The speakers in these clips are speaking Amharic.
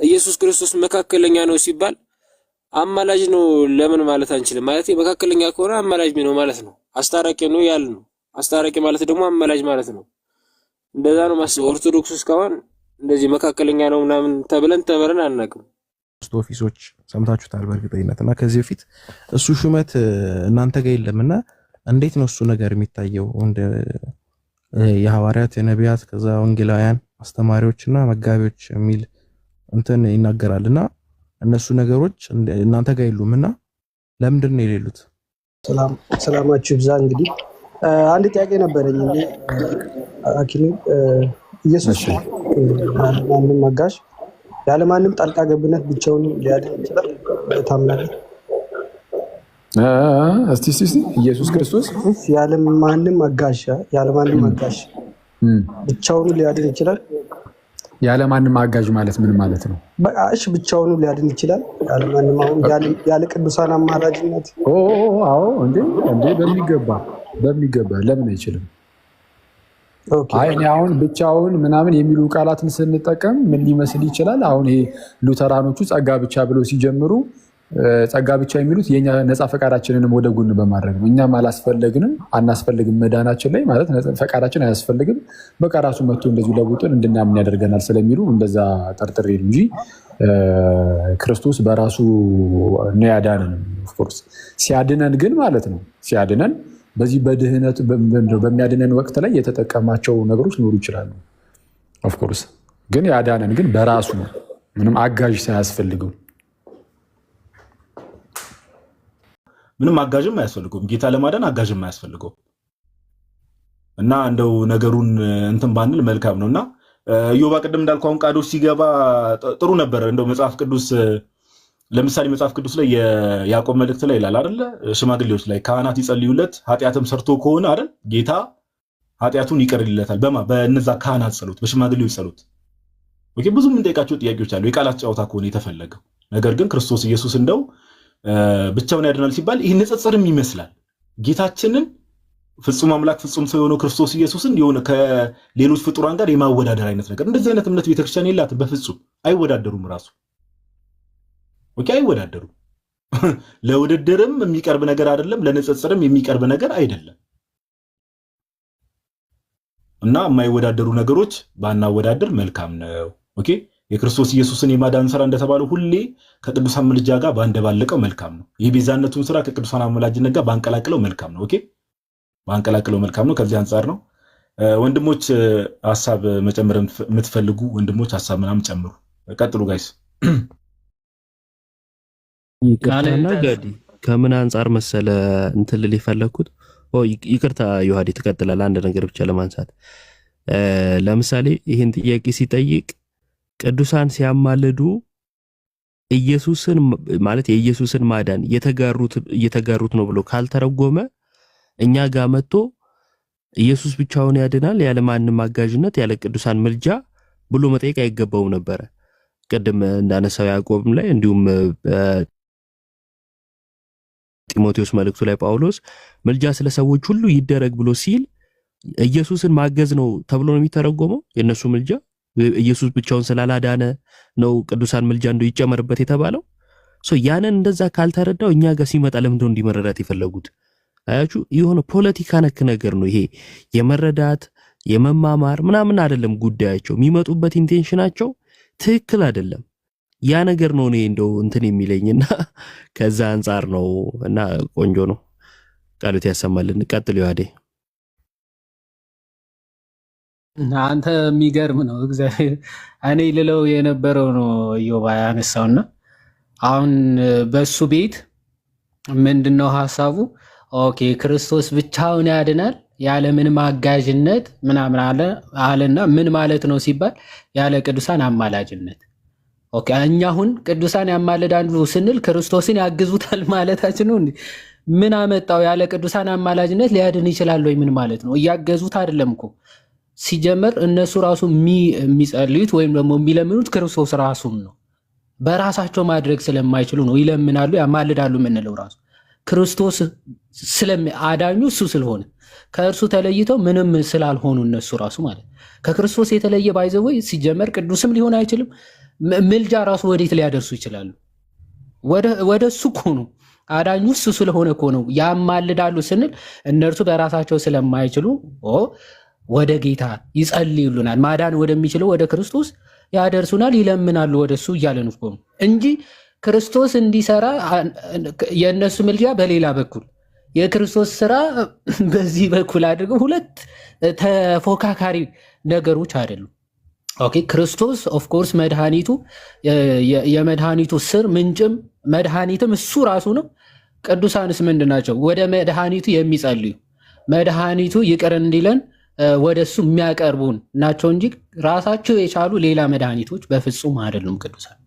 ኢየሱስ ክርስቶስ መካከለኛ ነው ሲባል አማላጅ ነው ለምን ማለት አንችልም? ማለት መካከለኛ ከሆነ አማላጅ ነው ማለት ነው። አስታራቂ ነው ያል ነው። አስታራቂ ማለት ደግሞ አማላጅ ማለት ነው። እንደዛ ነው ማስበው። ኦርቶዶክስ እስካሁን እንደዚህ መካከለኛ ነው ምናምን ተብለን አናውቅም። ፖስት ኦፊሶች ሰምታችሁታል በእርግጠኝነት እና ከዚህ በፊት እሱ ሹመት እናንተ ጋር የለምና እንዴት ነው እሱ ነገር የሚታየው? እንደ የሐዋርያት የነቢያት ከዛ ወንጌላውያን አስተማሪዎችና መጋቢዎች የሚል እንትን ይናገራልና እነሱ ነገሮች እናንተ ጋር የሉምና ለምንድን ነው የሌሉት? ሰላማችሁ ይብዛ። እንግዲህ አንድ ጥያቄ ነበረኝ። አኪኒ ኢየሱስ ማንም አጋዥ ያለ ማንም ጣልቃ ገብነት ብቻውን ሊያድን ይችላል ታምናለህ? እስቲ ኢየሱስ ክርስቶስ ያለ ማንም አጋዥ ብቻውን ሊያድን ይችላል? ያለ ማንም አጋዥ ማለት ምን ማለት ነው? እሺ ብቻውን ሊያድን ይችላል ያለ ማንም ያለ ቅዱሳን አማላጅነት? አዎ እንዴ በሚገባ ለምን አይችልም? አይ እኔ አሁን ብቻውን ምናምን የሚሉ ቃላትን ስንጠቀም ምን ሊመስል ይችላል? አሁን ይሄ ሉተራኖቹ ጸጋ ብቻ ብለው ሲጀምሩ ጸጋ ብቻ የሚሉት የኛ ነፃ ፈቃዳችንንም ወደ ጎን በማድረግ ነው። እኛም አናስፈልግም መዳናችን ላይ ማለት ፈቃዳችን አያስፈልግም፣ በቃ ራሱ መጥቶ እንደዚሁ ለውጡን እንድናምን ያደርገናል ስለሚሉ እንደዛ ጠርጥሬ ነው እንጂ ክርስቶስ በራሱ ነው ያዳነን። ኦፍኮርስ ሲያድነን ግን ማለት ነው ሲያድነን በዚህ በድህነት በሚያድነን ወቅት ላይ የተጠቀማቸው ነገሮች ሊኖሩ ይችላሉ። ኦፍኮርስ ግን ያዳነን ግን በራሱ ነው፣ ምንም አጋዥ ሳያስፈልገው። ምንም አጋዥም አያስፈልገውም። ጌታ ለማዳን አጋዥም አያስፈልገውም። እና እንደው ነገሩን እንትን ባንል መልካም ነውና ኢዮባ ቅድም እንዳልኩ አሁን ቃዶስ ሲገባ ጥሩ ነበር። እንደው መጽሐፍ ቅዱስ ለምሳሌ መጽሐፍ ቅዱስ ላይ የያዕቆብ መልእክት ላይ ይላል አይደል? ሽማግሌዎች ላይ ካህናት ይጸልዩለት ኃጢአትም ሰርቶ ከሆነ አይደል ጌታ ኃጢአቱን ይቅር ይለታል። በእነዛ ካህናት ጸሎት፣ በሽማግሌዎች ጸሎት። ኦኬ ብዙ የምንጠይቃቸው ጥያቄዎች አሉ። የቃላት ጨዋታ ከሆነ የተፈለገው ነገር ግን ክርስቶስ ኢየሱስ እንደው ብቻውን ያድናል ሲባል ይህ ንጽጽርም ይመስላል። ጌታችንን ፍጹም አምላክ ፍጹም ሰው የሆነው ክርስቶስ ኢየሱስን የሆነ ከሌሎች ፍጡራን ጋር የማወዳደር አይነት ነገር እንደዚህ አይነት እምነት ቤተክርስቲያን የላትም። በፍጹም አይወዳደሩም። ራሱ ኦኬ አይወዳደሩም። ለውድድርም የሚቀርብ ነገር አይደለም፣ ለንጽጽርም የሚቀርብ ነገር አይደለም። እና የማይወዳደሩ ነገሮች ባናወዳደር መልካም ነው። ኦኬ የክርስቶስ ኢየሱስን የማዳን ስራ እንደተባለው ሁሌ ከቅዱሳን ምልጃ ጋር ባንደባለቀው መልካም ነው። የቤዛነቱን ስራ ከቅዱሳን አማላጅነት ጋር ባንቀላቅለው መልካም ነው። ኦኬ ባንቀላቅለው መልካም ነው። ከዚህ አንጻር ነው ወንድሞች ሐሳብ መጨመር የምትፈልጉ ወንድሞች ሐሳብ ምናምን ጨምሩ። ቀጥሉ ጋይስ። ይቅርታና ጋዲ ከምን አንጻር መሰለ እንትን ልል የፈለኩት ይቅርታ ዮሐዲ ትቀጥላል። አንድ ነገር ብቻ ለማንሳት ለምሳሌ ይህን ጥያቄ ሲጠይቅ ቅዱሳን ሲያማልዱ ኢየሱስን ማለት የኢየሱስን ማዳን እየተጋሩት ነው ብሎ ካልተረጎመ እኛ ጋር መጥቶ ኢየሱስ ብቻውን ያድናል ያለ ማንም አጋዥነት ያለ ቅዱሳን ምልጃ ብሎ መጠየቅ አይገባውም ነበር። ቀደም እንዳነሳው ያዕቆብም ላይ እንዲሁም ጢሞቴዎስ መልእክቱ ላይ ጳውሎስ ምልጃ ስለ ሰዎች ሁሉ ይደረግ ብሎ ሲል ኢየሱስን ማገዝ ነው ተብሎ ነው የሚተረጎመው። የነሱ ምልጃ ኢየሱስ ብቻውን ስላላዳነ ነው ቅዱሳን ምልጃ እንደው ይጨመርበት የተባለው። ያንን እንደዛ ካልተረዳው እኛ ጋር ሲመጣ ለምንድነው እንዲመረዳት የፈለጉት? አያችሁ የሆነ ፖለቲካ ነክ ነገር ነው ይሄ። የመረዳት የመማማር ምናምን አይደለም ጉዳያቸው። የሚመጡበት ኢንቴንሽናቸው ትክክል አይደለም። ያ ነገር ነው እኔ እንደው እንትን የሚለኝና ከዛ አንፃር ነው። እና ቆንጆ ነው። ቃሉት ያሰማልን። ቀጥል ይዋዴ። አንተ የሚገርም ነው እግዚአብሔር። እኔ ልለው የነበረው ነው ኢዮባ ያነሳውና አሁን በሱ ቤት ምንድነው ሐሳቡ? ኦኬ ክርስቶስ ብቻውን ያድናል ያለ ምንም አጋዥነት ምናምን አለና ምን ማለት ነው ሲባል ያለ ቅዱሳን አማላጅነት። ኦኬ እኛ አሁን ቅዱሳን ያማልዳሉ ስንል ክርስቶስን ያግዙታል ማለታችን ነው እንዴ? ምን አመጣው? ያለ ቅዱሳን አማላጅነት ሊያድን ይችላል ወይ? ምን ማለት ነው? እያገዙት አይደለም እኮ ሲጀመር እነሱ ራሱ የሚጸልዩት ወይም ደግሞ የሚለምኑት ክርስቶስ ራሱም ነው። በራሳቸው ማድረግ ስለማይችሉ ነው ይለምናሉ ያማልዳሉ የምንለው። ራሱ ክርስቶስ ስለአዳኙ እሱ ስለሆነ ከእርሱ ተለይተው ምንም ስላልሆኑ እነሱ ራሱ ማለት ከክርስቶስ የተለየ ባይዘው ሲጀመር ቅዱስም ሊሆን አይችልም ምልጃ ራሱ ወዴት ሊያደርሱ ይችላሉ? ወደ እሱ እኮ ነው። አዳኙ እሱ ስለሆነ እኮ ነው። ያማልዳሉ ስንል እነርሱ በራሳቸው ስለማይችሉ ወደ ጌታ ይጸልዩልናል፣ ማዳን ወደሚችለው ወደ ክርስቶስ ያደርሱናል፣ ይለምናሉ ወደ እሱ እያለን እኮ ነው እንጂ ክርስቶስ እንዲሰራ የእነሱ ምልጃ በሌላ በኩል የክርስቶስ ስራ በዚህ በኩል አድርገው ሁለት ተፎካካሪ ነገሮች አይደሉም። ኦኬ ክርስቶስ ኦፍ ኮርስ መድኃኒቱ የመድኃኒቱ ስር ምንጭም መድኃኒትም እሱ ራሱ ነው። ቅዱሳንስ ምንድን ናቸው? ወደ መድኃኒቱ የሚጸልዩ መድኃኒቱ ይቅር እንዲለን ወደ እሱ የሚያቀርቡን ናቸው እንጂ ራሳቸው የቻሉ ሌላ መድኃኒቶች በፍጹም አይደሉም ቅዱሳን።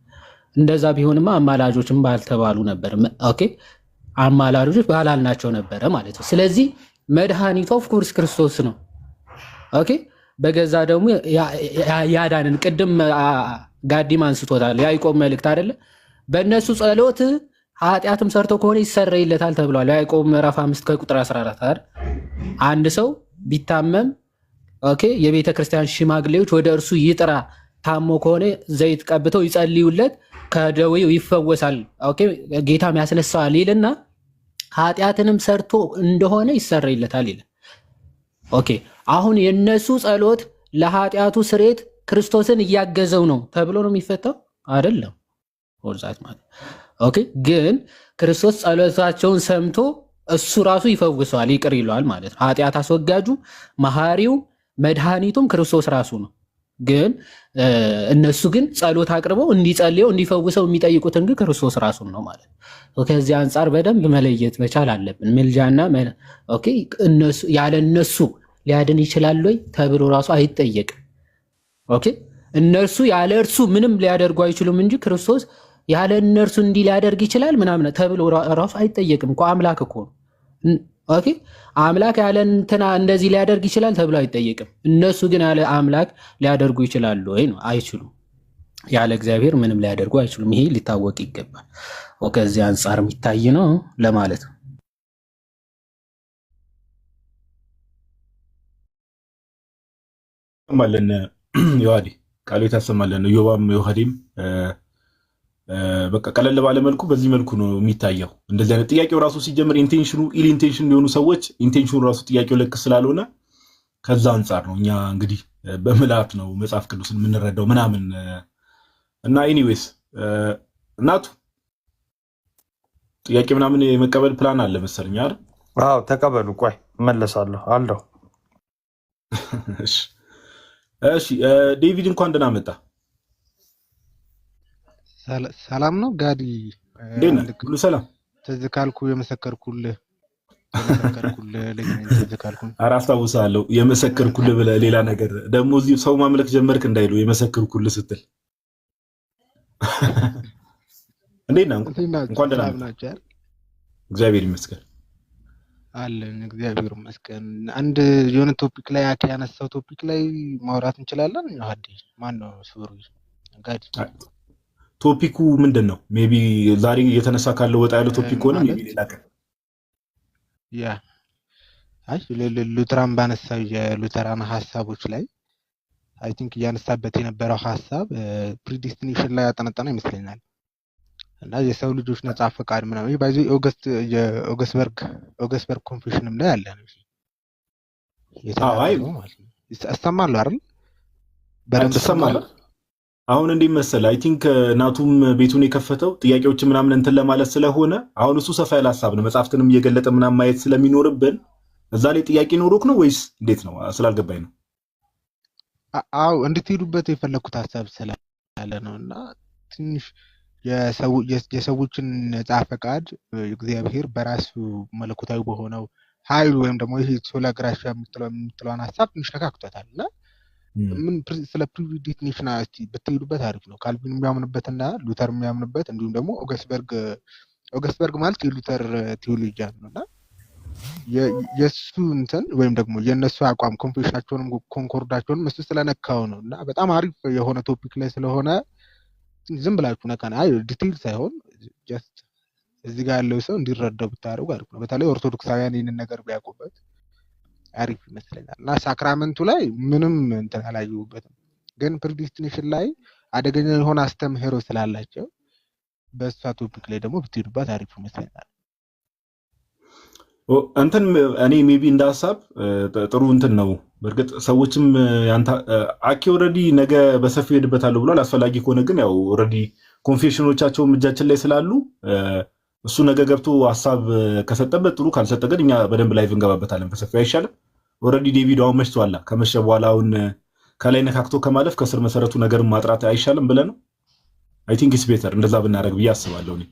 እንደዛ ቢሆንማ አማላጆችም ባልተባሉ ነበር። ኦኬ አማላጆች ባላልናቸው ነበረ ማለት ነው። ስለዚህ መድኃኒቱ ኦፍ ኮርስ ክርስቶስ ነው። ኦኬ በገዛ ደግሞ ያዳንን ቅድም ጋዲም አንስቶታል። ያዕቆብ መልእክት አይደለ? በእነሱ ጸሎት ኃጢአትም ሰርቶ ከሆነ ይሰረይለታል ተብሏል። ያዕቆብ ምዕራፍ 5 ከቁጥር 14 አይደል? አንድ ሰው ቢታመም ኦኬ የቤተ ክርስቲያን ሽማግሌዎች ወደ እርሱ ይጥራ፣ ታሞ ከሆነ ዘይት ቀብተው ይጸልዩለት፣ ከደዌው ይፈወሳል፣ ኦኬ ጌታም ያስነሳዋል ይልና ኃጢአትንም ሰርቶ እንደሆነ ይሰረይለታል ይላል። ኦኬ አሁን የነሱ ጸሎት ለኃጢአቱ ስሬት ክርስቶስን እያገዘው ነው ተብሎ ነው የሚፈታው አይደለም። ወርዛት ማለት ኦኬ ግን ክርስቶስ ጸሎታቸውን ሰምቶ እሱ ራሱ ይፈውሰዋል፣ ይቅር ይለዋል ማለት ነው። ኃጢአት አስወጋጁ መሐሪው መድኃኒቱም ክርስቶስ ራሱ ነው። ግን እነሱ ግን ጸሎት አቅርበው እንዲጸልየው እንዲፈውሰው የሚጠይቁትን ግን ክርስቶስ ራሱን ነው ማለት ነው። ከዚህ አንጻር በደንብ መለየት መቻል አለብን። ምልጃና ኦኬ እነሱ ያለ እነሱ ሊያድን ይችላል ወይ ተብሎ ራሱ አይጠየቅም። ኦኬ እነርሱ ያለ እርሱ ምንም ሊያደርጉ አይችሉም እንጂ ክርስቶስ ያለ እነርሱ እንዲህ ሊያደርግ ይችላል ምናምን ተብሎ ራሱ አይጠየቅም እኮ አምላክ እኮ ነው። ኦኬ አምላክ ያለ እንትና እንደዚህ ሊያደርግ ይችላል ተብሎ አይጠየቅም። እነሱ ግን ያለ አምላክ ሊያደርጉ ይችላሉ ወይ ነው? አይችሉም። ያለ እግዚአብሔር ምንም ሊያደርጉ አይችሉም። ይሄ ሊታወቅ ይገባል። ከዚህ አንጻር የሚታይ ነው ለማለት ነው። ማለን ዮሐዲ ቃሉ ታሰማለን ዮባም ዮሐዲም በቃ ቀለል ባለ መልኩ በዚህ መልኩ ነው የሚታየው። እንደዚህ አይነት ጥያቄው ራሱ ሲጀምር ኢንቴንሽኑ ኢል ኢንቴንሽን የሆኑ ሰዎች ኢንቴንሽኑ ራሱ ጥያቄው ልክ ስላልሆነ ከዛ አንጻር ነው እኛ እንግዲህ በመላእክት ነው መጽሐፍ ቅዱስን የምንረዳው ምናምን እና ኤኒዌይስ እናቱ ጥያቄ ምናምን የመቀበል ፕላን አለ መሰለኝ አይደል? አዎ ተቀበሉ። ቆይ እመለሳለሁ አለው። እሺ ዴቪድ እንኳን ደህና መጣ። ሰላም ነው ጋዲ? ሁሉ ሰላም። ትዝ ካልኩ የመሰከርኩልህ ኧረ አስታውሳለሁ። የመሰከርኩልህ ብለህ ሌላ ነገር ደግሞ እዚህ ሰው ማምለክ ጀመርክ እንዳይሉ የመሰከርኩልህ ስትል እንዴት ነህ? እንኳን ደህና መጣ። እግዚአብሔር ይመስገን አለን። እግዚአብሔር ይመስገን። አንድ የሆነ ቶፒክ ላይ ያነሳው ቶፒክ ላይ ማውራት እንችላለን። ዮሐዲ ማን ነው ስብሩ? ጋዲ ቶፒኩ ምንድን ነው? ሜቢ ዛሬ እየተነሳ ካለው ወጣ ያለው ቶፒክ ሆነ ሜቢ ሌላ ቀን ሉተራን ባነሳው የሉተራን ሀሳቦች ላይ አይ ቲንክ እያነሳበት የነበረው ሀሳብ ፕሪዲስቲኔሽን ላይ ያጠነጠነ ይመስለኛል። እና የሰው ልጆች ነጻ ፈቃድ ምናምን ባይዞ ኦገስበርግ ኮንፌሽንም ላይ አለ ነው የተናገረው ማለት ነው። አስተማማለሁ አይደል? በደንብ ተሰማለ። አሁን እንዴ መሰለህ አይ ቲንክ ናቱም ቤቱን የከፈተው ጥያቄዎች ምናምን እንትን ለማለት ስለሆነ አሁን እሱ ሰፋ ያለ ሀሳብ ነው መጽሐፍትንም እየገለጠ ምናምን ማየት ስለሚኖርብን እዛ ላይ ጥያቄ ኖሮክ ነው ወይስ እንዴት ነው? ስላልገባኝ ነው። አዎ እንድትሄዱበት የፈለኩት ሀሳብ ስላለ ነው። እና ትንሽ የሰዎችን ነጻ ፈቃድ እግዚአብሔር በራሱ መለኮታዊ በሆነው ኃይሉ ወይም ደግሞ ይሄ ሶላ ግራሻ የምትለውን ሀሳብ ትንሽ ነካክቶታል። እና ምን ስለ ፕሪዲስቲኔሽን ብትሄዱበት አሪፍ ነው። ካልቪን የሚያምንበትና ሉተር የሚያምንበት እንዲሁም ደግሞ ኦገስበርግ ማለት የሉተር ቴዎሎጂያን ነው። እና የእሱ እንትን ወይም ደግሞ የእነሱ አቋም ኮንፌሽናቸውንም ኮንኮርዳቸውንም እሱ ስለነካው ነው። እና በጣም አሪፍ የሆነ ቶፒክ ላይ ስለሆነ ዝም ብላችሁ ነካና ዲቴይል ሳይሆን ጀስት እዚህ ጋር ያለው ሰው እንዲረዳው ብታደርጉ አሪፍ ነው። በተለይ ኦርቶዶክሳውያን ይህንን ነገር ቢያውቁበት አሪፍ ይመስለኛል። እና ሳክራመንቱ ላይ ምንም እንትን አላየሁበትም፣ ግን ፕሪዲስቲኔሽን ላይ አደገኛ የሆነ አስተምህሮ ስላላቸው በእሷ ቶፒክ ላይ ደግሞ ብትሄዱባት አሪፍ ይመስለኛል። እንትን እኔ ሜቢ እንደ ሀሳብ ጥሩ እንትን ነው። በእርግጥ ሰዎችም አኬ ኦልሬዲ ነገ በሰፊው ሄድበታለሁ ብሏል። አስፈላጊ ከሆነ ግን ያው ኦልሬዲ ኮንፌሽኖቻቸውም እጃችን ላይ ስላሉ እሱ ነገ ገብቶ ሀሳብ ከሰጠበት ጥሩ፣ ካልሰጠ ግን እኛ በደንብ ላይቭ እንገባበታለን በሰፊው አይሻልም? ኦልሬዲ ዴቪድ አሁን መሽቷላ። ከመሸ በኋላ አሁን ከላይ ነካክቶ ከማለፍ ከስር መሰረቱ ነገርን ማጥራት አይሻልም ብለህ ነው? አይ ቲንክ ኢትስ ቤተር እንደዛ ብናደርግ ብዬ አስባለሁ እኔ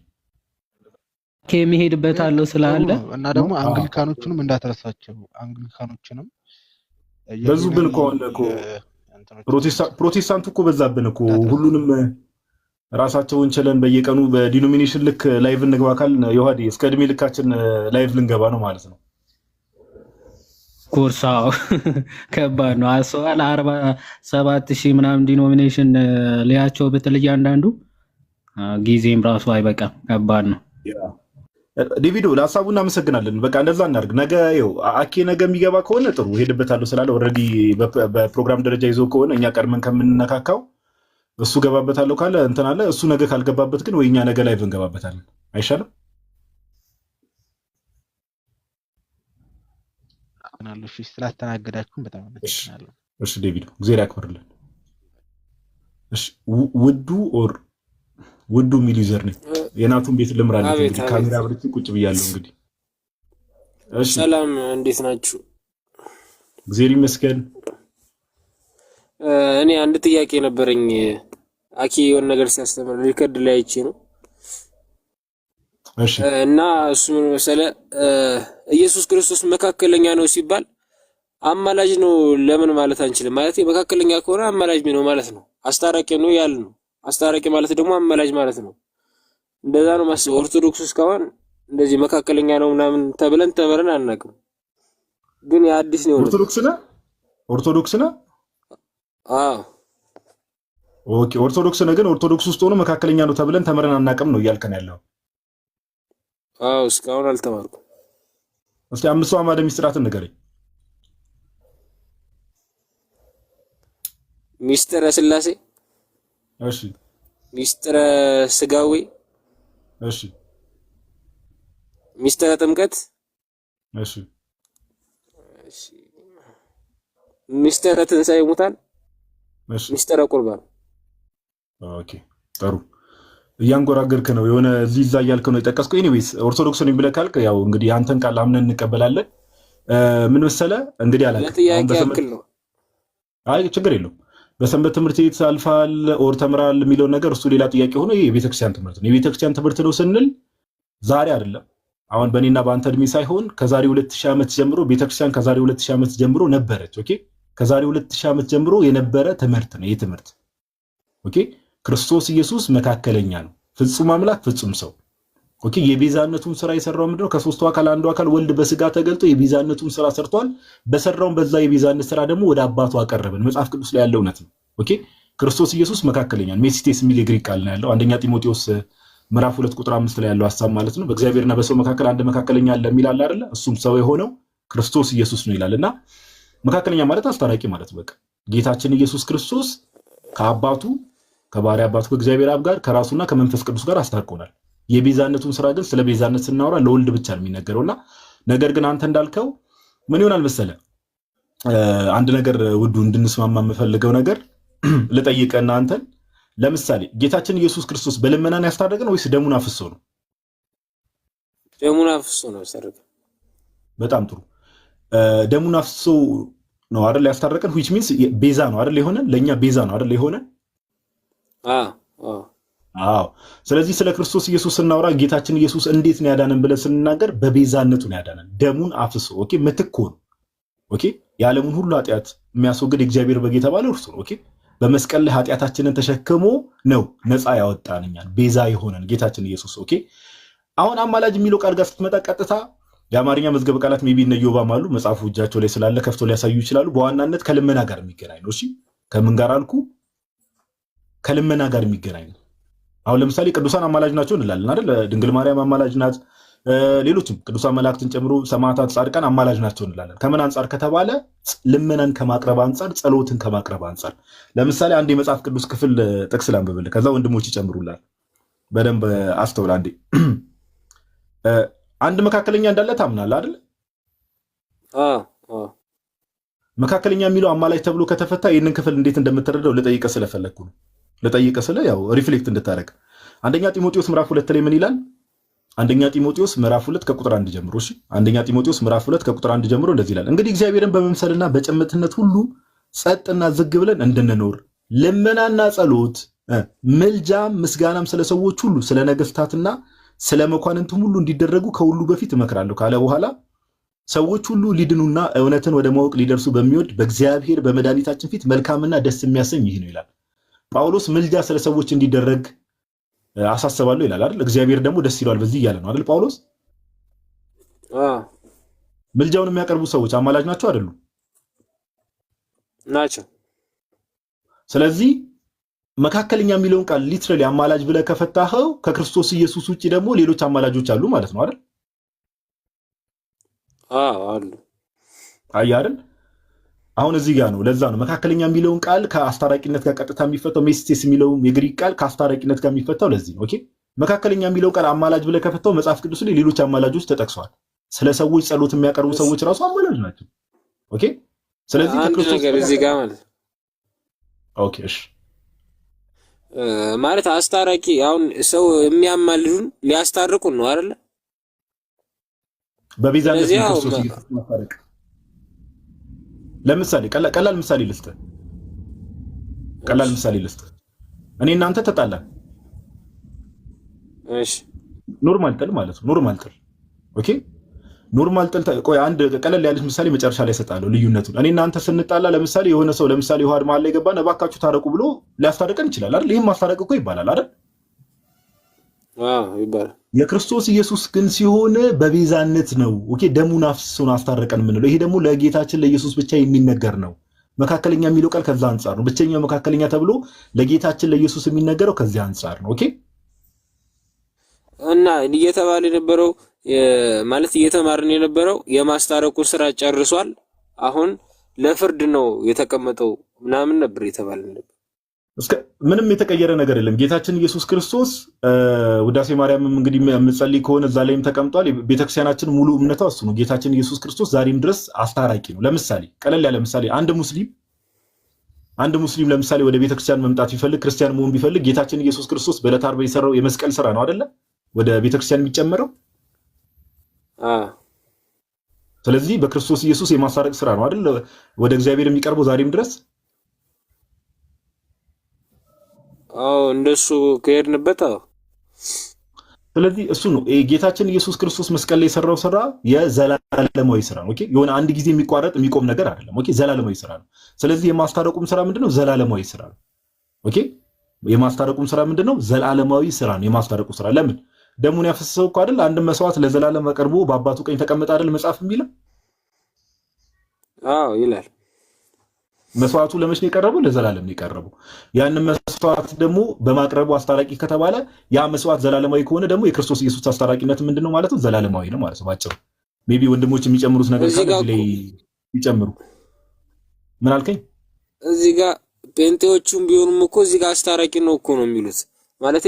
ከሚሄድበታለሁ ስላለ እና ደግሞ አንግሊካኖቹንም እንዳትረሳቸው። አንግሊካኖችንም በዙብን ከሆነ እኮ ፕሮቴስታንቱ እኮ በዛብን እኮ ሁሉንም ራሳቸውን ችለን በየቀኑ በዲኖሚኔሽን ልክ ላይቭ እንግባ ካል ዮሐዴ እስከ እድሜ ልካችን ላይቭ ልንገባ ነው ማለት ነው። ኮርሳው ከባድ ነው። አስዋል 47,000 ምናምን ዲኖሚኔሽን ሊያቸው በተለይ አንዳንዱ ጊዜም ራሱ አይበቃም። ከባድ ነው። ዴቪዶ ለሀሳቡ እናመሰግናለን። በቃ እንደዛ እናድርግ። ነገ ይኸው አኬ ነገ የሚገባ ከሆነ ጥሩ ሄድበታለሁ ስላለ ኦልሬዲ በፕሮግራም ደረጃ ይዞ ከሆነ እኛ ቀድመን ከምንነካካው እሱ ገባበታለሁ ካለ እንትን አለ። እሱ ነገ ካልገባበት ግን ወይ እኛ ነገ ላይቭ እንገባበታለን አይሻልም? እሺ ስላስተናገዳችሁን በጣም አመሰግናለሁ። እሺ ዴቪዶ እግዚአብሔር ያክብርልን። እሺ ውዱ የሚል ዩዘር ነኝ። የናቱን ቤት ልምራለሁ። እንግዲህ ካሜራ ብርጭ ቁጭ ብያለሁ። እንግዲህ እሺ ሰላም፣ እንዴት ናችሁ? እግዚአብሔር ይመስገን። እኔ አንድ ጥያቄ ነበረኝ። አኪ የሆነ ነገር ሲያስተምር ሪከርድ ላይ አይቼ ነው። እሺ እና እሱ ምን መሰለህ ኢየሱስ ክርስቶስ መካከለኛ ነው ሲባል አማላጅ ነው ለምን ማለት አንችልም? ማለት መካከለኛ ከሆነ አማላጅ ነው ማለት ነው። አስታራቂ ነው ያል ነው። አስታራቂ ማለት ደግሞ አማላጅ ማለት ነው። እንደዛ ነው ማስበው። ኦርቶዶክስ እስካሁን እንደዚህ መካከለኛ ነው ምናምን ተብለን አናውቅም። ግን የአዲስ ነው። ኦርቶዶክስ ነህ? አዎ ኦኬ። ኦርቶዶክስ ነህ፣ ግን ኦርቶዶክስ ውስጥ ሆኖ መካከለኛ ነው ተብለን ተምረን አናውቅም ነው እያልከን ያለው? አዎ እስካሁን አልተማርኩም። እስኪ 5 አዕማደ ምስጢራትን ንገረኝ። ሚስጥረ ሥላሴ፣ እሺ፣ ሚስጥረ ስጋዌ፣ እሺ፣ ሚስጥረ ጥምቀት፣ እሺ፣ ሚስጥረ ትንሣኤ ሙታን፣ እሺ፣ ሚስጥረ ቁርባን። ኦኬ ጥሩ። እያንጎራገርክ ነው የሆነ እዚህ እዛ እያልክ ነው የጠቀስከው። ኤኒዌይስ ኦርቶዶክስ ነኝ ብለህ ካልክ ያው እንግዲህ አንተን ቃል አምነን እንቀበላለን። ምን መሰለህ እንግዲህ አላውቅም። አይ ችግር የለውም። በሰንበት ትምህርት ቤት አልፋል ኦር ተምራል የሚለውን ነገር እሱ ሌላ ጥያቄ ሆኖ ይሄ የቤተክርስቲያን ትምህርት ነው። የቤተክርስቲያን ትምህርት ነው ስንል ዛሬ አይደለም፣ አሁን በእኔና በአንተ እድሜ ሳይሆን ከዛሬ 2000 ዓመት ጀምሮ ቤተክርስቲያን ከዛሬ 2000 ዓመት ጀምሮ ነበረች። ኦኬ ከዛሬ 2000 ዓመት ጀምሮ የነበረ ትምህርት ነው ይሄ ትምህርት። ኦኬ ክርስቶስ ኢየሱስ መካከለኛ ነው፣ ፍጹም አምላክ ፍጹም ሰው። ኦኬ የቤዛነቱን ስራ የሰራው ምንድነው? ከሶስቱ አካል አንዱ አካል ወልድ በስጋ ተገልጦ የቤዛነቱን ስራ ሰርቷል። በሰራውን በዛ የቤዛነት ስራ ደግሞ ወደ አባቱ አቀረበን። መጽሐፍ ቅዱስ ላይ ያለው እውነት ነው። ኦኬ ክርስቶስ ኢየሱስ መካከለኛ ነው። ሜሲቴስ የሚል የግሪክ ቃል ነው ያለው። አንደኛ ጢሞቴዎስ ምዕራፍ 2 ቁጥር 5 ላይ ያለው ሐሳብ ማለት ነው። በእግዚአብሔርና በሰው መካከል አንድ መካከለኛ አለ የሚል አለ አይደለ? እሱም ሰው የሆነው ክርስቶስ ኢየሱስ ነው ይላልና መካከለኛ ማለት አስታራቂ ማለት በቃ ጌታችን ኢየሱስ ክርስቶስ ከአባቱ ከባህሪ አባቱ ከእግዚአብሔር አብ ጋር ከራሱና ከመንፈስ ቅዱስ ጋር አስታርቆናል። የቤዛነቱን ስራ ግን ስለ ቤዛነት ስናወራ ለወልድ ብቻ ነው የሚነገረውና ነገር ግን አንተ እንዳልከው ምን ይሆናል መሰለ አንድ ነገር ውዱ እንድንስማማ የምፈልገው ነገር ልጠይቀና አንተን ለምሳሌ ጌታችን ኢየሱስ ክርስቶስ በልመናን ያስታረቀን ወይስ ደሙን አፍሶ ነው? ደሙን አፍሶ ነው ያስታረቀን። በጣም ጥሩ። ደሙን አፍሶ ነው አይደል ያስታረቀን? which means ቤዛ ነው አይደል የሆነ ለኛ ቤዛ ነው አይደል የሆነ? አዎ። ስለዚህ ስለ ክርስቶስ ኢየሱስ ስናወራ ጌታችን ኢየሱስ እንዴት ነው ያዳነን ብለን ስንናገር በቤዛነቱ ነው ያዳነን። ደሙን አፍሶ ኦኬ ምትክ ሆኖ ኦኬ የዓለሙን ሁሉ ኃጢአት የሚያስወግድ እግዚአብሔር በግ የተባለ እርሱ ነው። ኦኬ በመስቀል ላይ ኃጢአታችንን ተሸክሞ ነው ነፃ ያወጣን እኛን ቤዛ የሆነን ጌታችን ኢየሱስ። ኦኬ አሁን አማላጅ የሚለው ቃል ጋር ስትመጣ ቀጥታ የአማርኛ መዝገበ ቃላት ሜቢ እነ ኢዮባም አሉ መጽሐፉ እጃቸው ላይ ስላለ ከፍቶ ሊያሳዩ ይችላሉ። በዋናነት ከልመና ጋር የሚገናኝ ነው። እሺ ከምን ጋር አልኩ? ከልመና ጋር የሚገናኝ ነው። አሁን ለምሳሌ ቅዱሳን አማላጅ ናቸው እንላለን አይደል? ድንግል ማርያም አማላጅ ናት፣ ሌሎችም ቅዱሳን መላእክትን ጨምሮ ሰማዕታት፣ ጻድቃን አማላጅ ናቸው እንላለን። ከምን አንጻር ከተባለ ልመናን ከማቅረብ አንጻር፣ ጸሎትን ከማቅረብ አንጻር። ለምሳሌ አንድ የመጽሐፍ ቅዱስ ክፍል ጥቅስ ላንብብልህ፣ ከዛ ወንድሞች ይጨምሩላል። በደንብ አስተውል አንዴ። አንድ መካከለኛ እንዳለ ታምናለህ አይደል? መካከለኛ የሚለው አማላጅ ተብሎ ከተፈታ ይህንን ክፍል እንዴት እንደምትረዳው ልጠይቀህ ስለፈለግኩ ነው። ልጠይቀህ ስለ ያው ሪፍሌክት እንድታደርግ። አንደኛ ጢሞቴዎስ ምዕራፍ 2 ላይ ምን ይላል? አንደኛ ጢሞቴዎስ ምዕራፍ 2 ከቁጥር 1 ጀምሮ። እሺ አንደኛ ጢሞቴዎስ ምዕራፍ 2 ከቁጥር 1 ጀምሮ እንደዚህ ይላል፣ እንግዲህ እግዚአብሔርን በመምሰልና በጭምትነት ሁሉ ጸጥና ዝግ ብለን እንድንኖር ልመናና ጸሎት፣ ምልጃም ምስጋናም ስለ ሰዎች ሁሉ ስለ ነገስታትና ስለ መኳንንቱም ሁሉ እንዲደረጉ ከሁሉ በፊት እመክራለሁ ካለ በኋላ ሰዎች ሁሉ ሊድኑና እውነትን ወደ ማወቅ ሊደርሱ በሚወድ በእግዚአብሔር በመድኃኒታችን ፊት መልካምና ደስ የሚያሰኝ ይህ ነው ይላል ጳውሎስ። ምልጃ ስለ ሰዎች እንዲደረግ አሳስባለሁ ይላል አይደል? እግዚአብሔር ደግሞ ደስ ይለዋል በዚህ እያለ ነው አይደል ጳውሎስ? ምልጃውን የሚያቀርቡ ሰዎች አማላጅ ናቸው አይደሉ? ናቸው። ስለዚህ መካከለኛ የሚለውን ቃል ሊትራሊ አማላጅ ብለህ ከፈታኸው ከክርስቶስ ኢየሱስ ውጪ ደግሞ ሌሎች አማላጆች አሉ ማለት ነው አይደል? አሉ። አየህ አይደል? አሁን እዚህ ጋር ነው። ለዛ ነው መካከለኛ የሚለውን ቃል ከአስታራቂነት ጋር ቀጥታ የሚፈታው። ሜስቴስ የሚለው የግሪክ ቃል ከአስታራቂነት ጋር የሚፈታው ለዚህ ነው። ኦኬ መካከለኛ የሚለው ቃል አማላጅ ብለህ ከፈታው መጽሐፍ ቅዱስ ላይ ሌሎች አማላጆች ተጠቅሰዋል። ስለ ሰዎች ጸሎት የሚያቀርቡ ሰዎች ራሱ አማላጅ ናቸው። ኦኬ ስለዚህ ከክርስቶስ ጋር እዚህ ጋር ማለት ኦኬ እሺ ማለት አስታራቂ አሁን ሰው የሚያማልዱን ሊያስታርቁን ነው አይደል? በቤዛነት ክርስቶስ ማስታረቅ። ለምሳሌ ቀላል ምሳሌ ልስጥህ። እኔ እናንተ ተጣላን። እሺ ኖርማል ጥል ማለት ነው። ኖርማል ጥል ኦኬ ኖርማል ጥል። ቆይ አንድ ቀለል ያለች ምሳሌ መጨረሻ ላይ እሰጥሃለሁ ልዩነቱን። እኔ እናንተ ስንጣላ ለምሳሌ የሆነ ሰው ለምሳሌ ውሃ መሀል ላይ ገባና እባካችሁ ታረቁ ብሎ ሊያስታርቀን ይችላል አይደል? ይሄም ማስታረቅ እኮ ይባላል አይደል? ይባላል። የክርስቶስ ኢየሱስ ግን ሲሆን በቤዛነት ነው። ኦኬ ደሙን አፍስሶን አስታረቀን የምንለው ይሄ ደግሞ ለጌታችን ለኢየሱስ ብቻ የሚነገር ነው። መካከለኛ የሚለው ቃል ከዛ አንጻር ነው። ብቸኛው መካከለኛ ተብሎ ለጌታችን ለኢየሱስ የሚነገረው ከዚህ አንጻር ነው። ኦኬ እና እየተባለ የነበረው ማለት እየተማርን የነበረው የማስታረቁን ስራ ጨርሷል፣ አሁን ለፍርድ ነው የተቀመጠው ምናምን ነበር የተባለ ነበር። ምንም የተቀየረ ነገር የለም። ጌታችን ኢየሱስ ክርስቶስ ውዳሴ ማርያምም እንግዲህ የምጸልይ ከሆነ እዛ ላይም ተቀምጧል። ቤተክርስቲያናችን ሙሉ እምነቷ እሱ ነው። ጌታችን ኢየሱስ ክርስቶስ ዛሬም ድረስ አስታራቂ ነው። ለምሳሌ ቀለል ያለ ምሳሌ አንድ ሙስሊም ለምሳሌ ወደ ቤተክርስቲያን መምጣት ቢፈልግ ክርስቲያን መሆን ቢፈልግ ጌታችን ኢየሱስ ክርስቶስ በዕለተ ዓርብ የሰራው የመስቀል ስራ ነው አይደለ? ወደ ቤተክርስቲያን የሚጨመረው። ስለዚህ በክርስቶስ ኢየሱስ የማስታረቅ ስራ ነው አይደል ወደ እግዚአብሔር የሚቀርበው ዛሬም ድረስ። እንደሱ ከሄድንበት ስለዚህ እሱ ነው ጌታችን ኢየሱስ ክርስቶስ መስቀል ላይ የሰራው ስራ የዘላለማዊ ስራ ነው። ኦኬ የሆነ አንድ ጊዜ የሚቋረጥ የሚቆም ነገር አይደለም። ኦኬ ዘላለማዊ ስራ ነው። ስለዚህ የማስታረቁም ስራ ምንድነው? ዘላለማዊ ስራ ነው። ኦኬ የማስታረቁም ስራ ምንድነው? ዘላለማዊ ስራ ነው። የማስታረቁ ስራ ለምን ደሙን ያፈሰሰው እኮ አይደል? አንድ መስዋዕት ለዘላለም አቀርቦ በአባቱ ቀኝ ተቀመጠ አይደል መጽሐፍ የሚለው? ይላል። መስዋዕቱ ለመቼ ነው የቀረበው? ለዘላለም ነው የቀረበው። ያን መስዋዕት ደግሞ በማቅረቡ አስታራቂ ከተባለ ያ መስዋዕት ዘላለማዊ ከሆነ ደግሞ የክርስቶስ ኢየሱስ አስታራቂነት ምንድነው ማለት ነው? ዘላለማዊ ነው ማለት ነው ባጭሩ። ሜቢ ወንድሞች የሚጨምሩት ነገር ካለ እዚህ ላይ ይጨምሩ። ምን አልከኝ? እዚህ ጋር ጴንጤዎቹም ቢሆኑም እኮ እዚህ ጋር አስታራቂ ነው እኮ ነው የሚሉት ማለቴ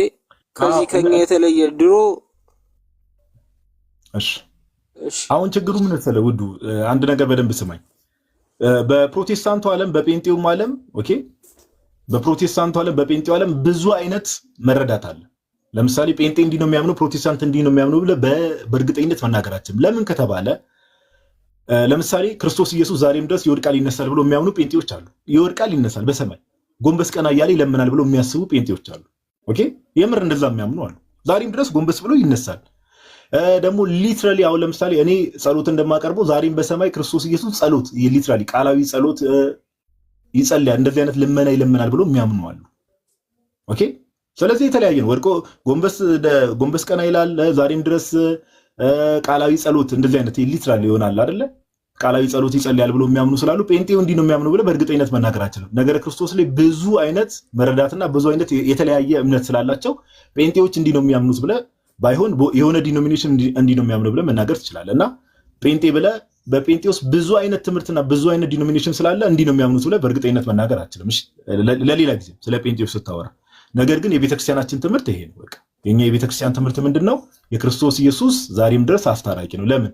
ከዚህ ከኛ የተለየ ድሮ። እሺ አሁን ችግሩ ምን መሰለህ ውዱ፣ አንድ ነገር በደንብ ስማኝ። በፕሮቴስታንቱ ዓለም በጴንጤውም ዓለም ኦኬ በፕሮቴስታንቱ ዓለም በጴንጤው ዓለም ብዙ አይነት መረዳት አለ። ለምሳሌ ጴንጤ እንዲህ ነው የሚያምነው፣ ፕሮቴስታንት እንዲህ ነው የሚያምነው ብለህ በእርግጠኝነት መናገራችን። ለምን ከተባለ ለምሳሌ ክርስቶስ ኢየሱስ ዛሬም ድረስ ይወድቃል ይነሳል ብሎ የሚያምኑ ጴንጤዎች አሉ። ይወድቃል ይነሳል በሰማይ ጎንበስ ቀና እያለ ይለምናል ብሎ የሚያስቡ ጴንጤዎች አሉ። ኦኬ የምር እንደዛ የሚያምኑ አሉ። ዛሬም ድረስ ጎንበስ ብሎ ይነሳል። ደግሞ ሊትራሊ አሁን ለምሳሌ እኔ ጸሎት እንደማቀርበው ዛሬም በሰማይ ክርስቶስ ኢየሱስ ጸሎት ሊትራሊ ቃላዊ ጸሎት ይጸልያል፣ እንደዚህ አይነት ልመና ይለምናል ብሎ የሚያምኑ አሉ። ኦኬ ስለዚህ የተለያየ ነው። ወድቆ ጎንበስ ቀና ይላል። ዛሬም ድረስ ቃላዊ ጸሎት እንደዚህ አይነት ሊትራሊ ይሆናል አይደለ? ቃላዊ ጸሎት ይጸልያል ብሎ የሚያምኑ ስላሉ ጴንጤው እንዲህ ነው የሚያምኑ ብለ በእርግጠኝነት መናገር አችልም። ነገረ ክርስቶስ ላይ ብዙ አይነት መረዳትና ብዙ አይነት የተለያየ እምነት ስላላቸው ጴንጤዎች እንዲህ ነው የሚያምኑት ብለ ባይሆን የሆነ ዲኖሚኔሽን እንዲህ ነው የሚያምነው ብለህ መናገር ትችላለህ። እና ጴንጤ ብለህ በጴንጤ ውስጥ ብዙ አይነት ትምህርትና ብዙ አይነት ዲኖሚኔሽን ስላለ እንዲህ ነው የሚያምኑት ብለህ በእርግጠኝነት መናገር አትችልም። እሺ ለሌላ ጊዜ ስለ ጴንጤው ስታወራ። ነገር ግን የቤተክርስቲያናችን ትምህርት ይሄ ነው። በቃ የኛ የቤተክርስቲያን ትምህርት ምንድነው? የክርስቶስ ኢየሱስ ዛሬም ድረስ አስታራቂ ነው። ለምን?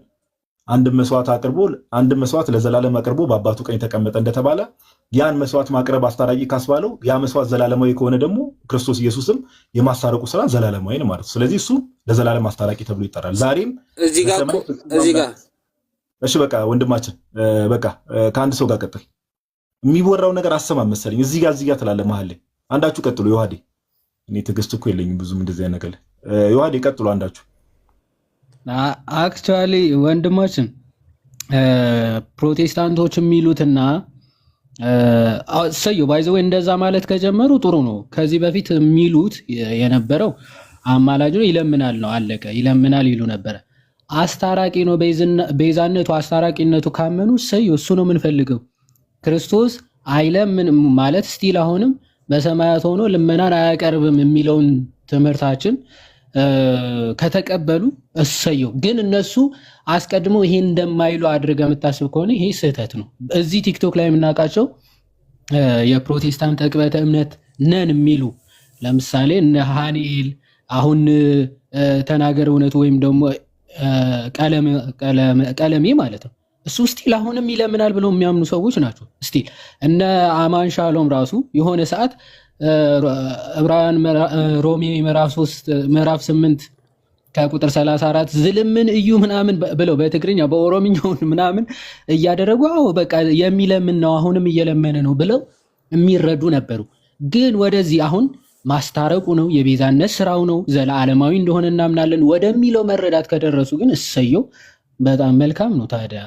አንድ መስዋዕት ለዘላለም አቅርቦ በአባቱ ቀኝ ተቀመጠ እንደተባለ ያን መስዋዕት ማቅረብ አስታራቂ ካስባለው ያ መስዋዕት ዘላለማዊ ከሆነ ደግሞ ክርስቶስ ኢየሱስም የማሳረቁ ስራ ዘላለማዊ ነው ማለት ነው። ስለዚህ እሱ ለዘላለም አስታራቂ ተብሎ ይጠራል። ዛሬም እዚህ ጋር እሺ በቃ ወንድማችን በቃ ከአንድ ሰው ጋር ቀጥል። የሚወራው ነገር አሰማም መሰለኝ። እዚህ ጋር ትላለህ መሀል ላይ። አንዳችሁ ቀጥሉ። ዮሐዴ እኔ ትዕግስት እኮ የለኝም ብዙም እንደዚህ አይነት ነገር። ዮሐዴ ቀጥሉ አንዳችሁ። አክቹአሊ ወንድማችን ፕሮቴስታንቶች የሚሉትና ሰዩ ባይዘው እንደዛ ማለት ከጀመሩ ጥሩ ነው። ከዚህ በፊት የሚሉት የነበረው አማላጅ ነው ይለምናል ነው አለቀ። ይለምናል ይሉ ነበረ። አስታራቂ ነው ቤዛነቱ አስታራቂነቱ ካመኑ ሰዩ እሱ ነው የምንፈልገው። ክርስቶስ አይለምንም ማለት ስቲል አሁንም በሰማያት ሆኖ ልመናን አያቀርብም የሚለውን ትምህርታችን ከተቀበሉ እሰየው። ግን እነሱ አስቀድሞ ይሄን እንደማይሉ አድርገህ የምታስብ ከሆነ ይሄ ስህተት ነው። እዚህ ቲክቶክ ላይ የምናውቃቸው የፕሮቴስታንት ዕቅበተ እምነት ነን የሚሉ ለምሳሌ እነ ሃኒኤል አሁን ተናገር እውነቱ ወይም ደግሞ ቀለሜ ማለት ነው። እሱ ስቲል አሁንም ይለምናል ብለው የሚያምኑ ሰዎች ናቸው። ስቲል እነ አማን ሻሎም ራሱ የሆነ ሰዓት ዕብራውያን ሮሜ ምዕራፍ 8 ከቁጥር 34 ዝልምን እዩ ምናምን ብለው በትግርኛ በኦሮምኛው ምናምን እያደረጉ በቃ የሚለምን ነው አሁንም እየለመነ ነው ብለው የሚረዱ ነበሩ። ግን ወደዚህ አሁን ማስታረቁ ነው የቤዛነት ስራው ነው ዘላለማዊ እንደሆነ እናምናለን ወደሚለው መረዳት ከደረሱ ግን እሰየው፣ በጣም መልካም ነው። ታዲያ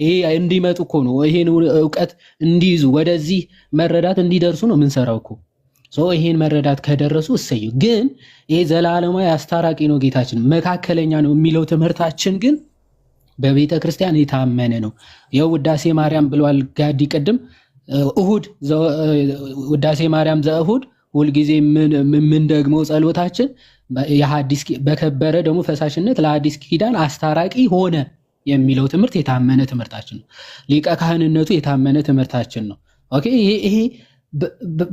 ይሄ እንዲመጡ እኮ ነው ይሄን ዕውቀት እንዲይዙ ወደዚህ መረዳት እንዲደርሱ ነው የምንሰራው እኮ። ይሄን መረዳት ከደረሱ እሰየው። ግን ይሄ ዘላለማዊ አስታራቂ ነው ጌታችን መካከለኛ ነው የሚለው ትምህርታችን ግን በቤተ ክርስቲያን የታመነ ነው። ይኸው ውዳሴ ማርያም ብሏል ጋዲ ቅድም። እሁድ ውዳሴ ማርያም ዘእሁድ ሁልጊዜ ምን ደግሞ ጸሎታችን በከበረ ደግሞ ፈሳሽነት ለአዲስ ኪዳን አስታራቂ ሆነ የሚለው ትምህርት የታመነ ትምህርታችን ነው። ሊቀ ካህንነቱ የታመነ ትምህርታችን ነው። ኦኬ ይሄ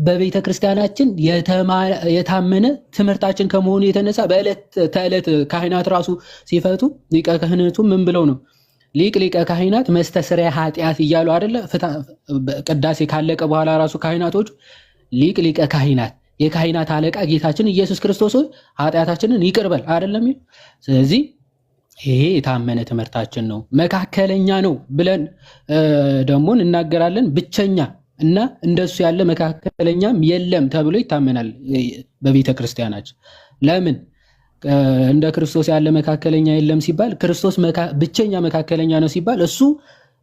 በቤተ ክርስቲያናችን የታመነ ትምህርታችን ከመሆኑ የተነሳ በዕለት ተዕለት ካህናት ራሱ ሲፈቱ ሊቀ ካህንነቱ ምን ብለው ነው? ሊቀ ካህናት መስተስሪያ ኃጢአት እያሉ አይደለ? ቅዳሴ ካለቀ በኋላ ራሱ ካህናቶቹ ሊቀ ካህናት የካህናት አለቃ ጌታችን ኢየሱስ ክርስቶስ ኃጢአታችንን ይቅር በል አይደለም? ስለዚህ ይሄ የታመነ ትምህርታችን ነው። መካከለኛ ነው ብለን ደግሞ እናገራለን። ብቸኛ እና እንደሱ ያለ መካከለኛም የለም ተብሎ ይታመናል በቤተ ክርስቲያናችን። ለምን እንደ ክርስቶስ ያለ መካከለኛ የለም ሲባል ክርስቶስ ብቸኛ መካከለኛ ነው ሲባል እሱ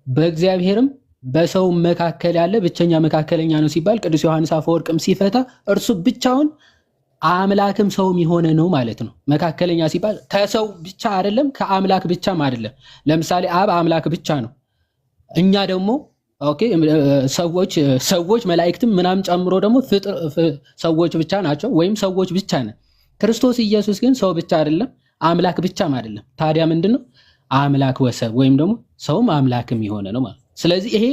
በእግዚአብሔርም በሰው መካከል ያለ ብቸኛ መካከለኛ ነው ሲባል ቅዱስ ዮሐንስ አፈወርቅም ሲፈታ እርሱ ብቻውን አምላክም ሰውም የሆነ ነው ማለት ነው። መካከለኛ ሲባል ከሰው ብቻ አይደለም ከአምላክ ብቻም አይደለም። ለምሳሌ አብ አምላክ ብቻ ነው። እኛ ደግሞ ኦኬ ሰዎች መላእክትም ምናምን ጨምሮ ደግሞ ሰዎች ብቻ ናቸው ወይም ሰዎች ብቻ ነን። ክርስቶስ ኢየሱስ ግን ሰው ብቻ አይደለም አምላክ ብቻም አይደለም። ታዲያ ምንድነው? አምላክ ወሰብ ወይም ደግሞ ሰውም አምላክም የሆነ ነው ማለት። ስለዚህ ይሄ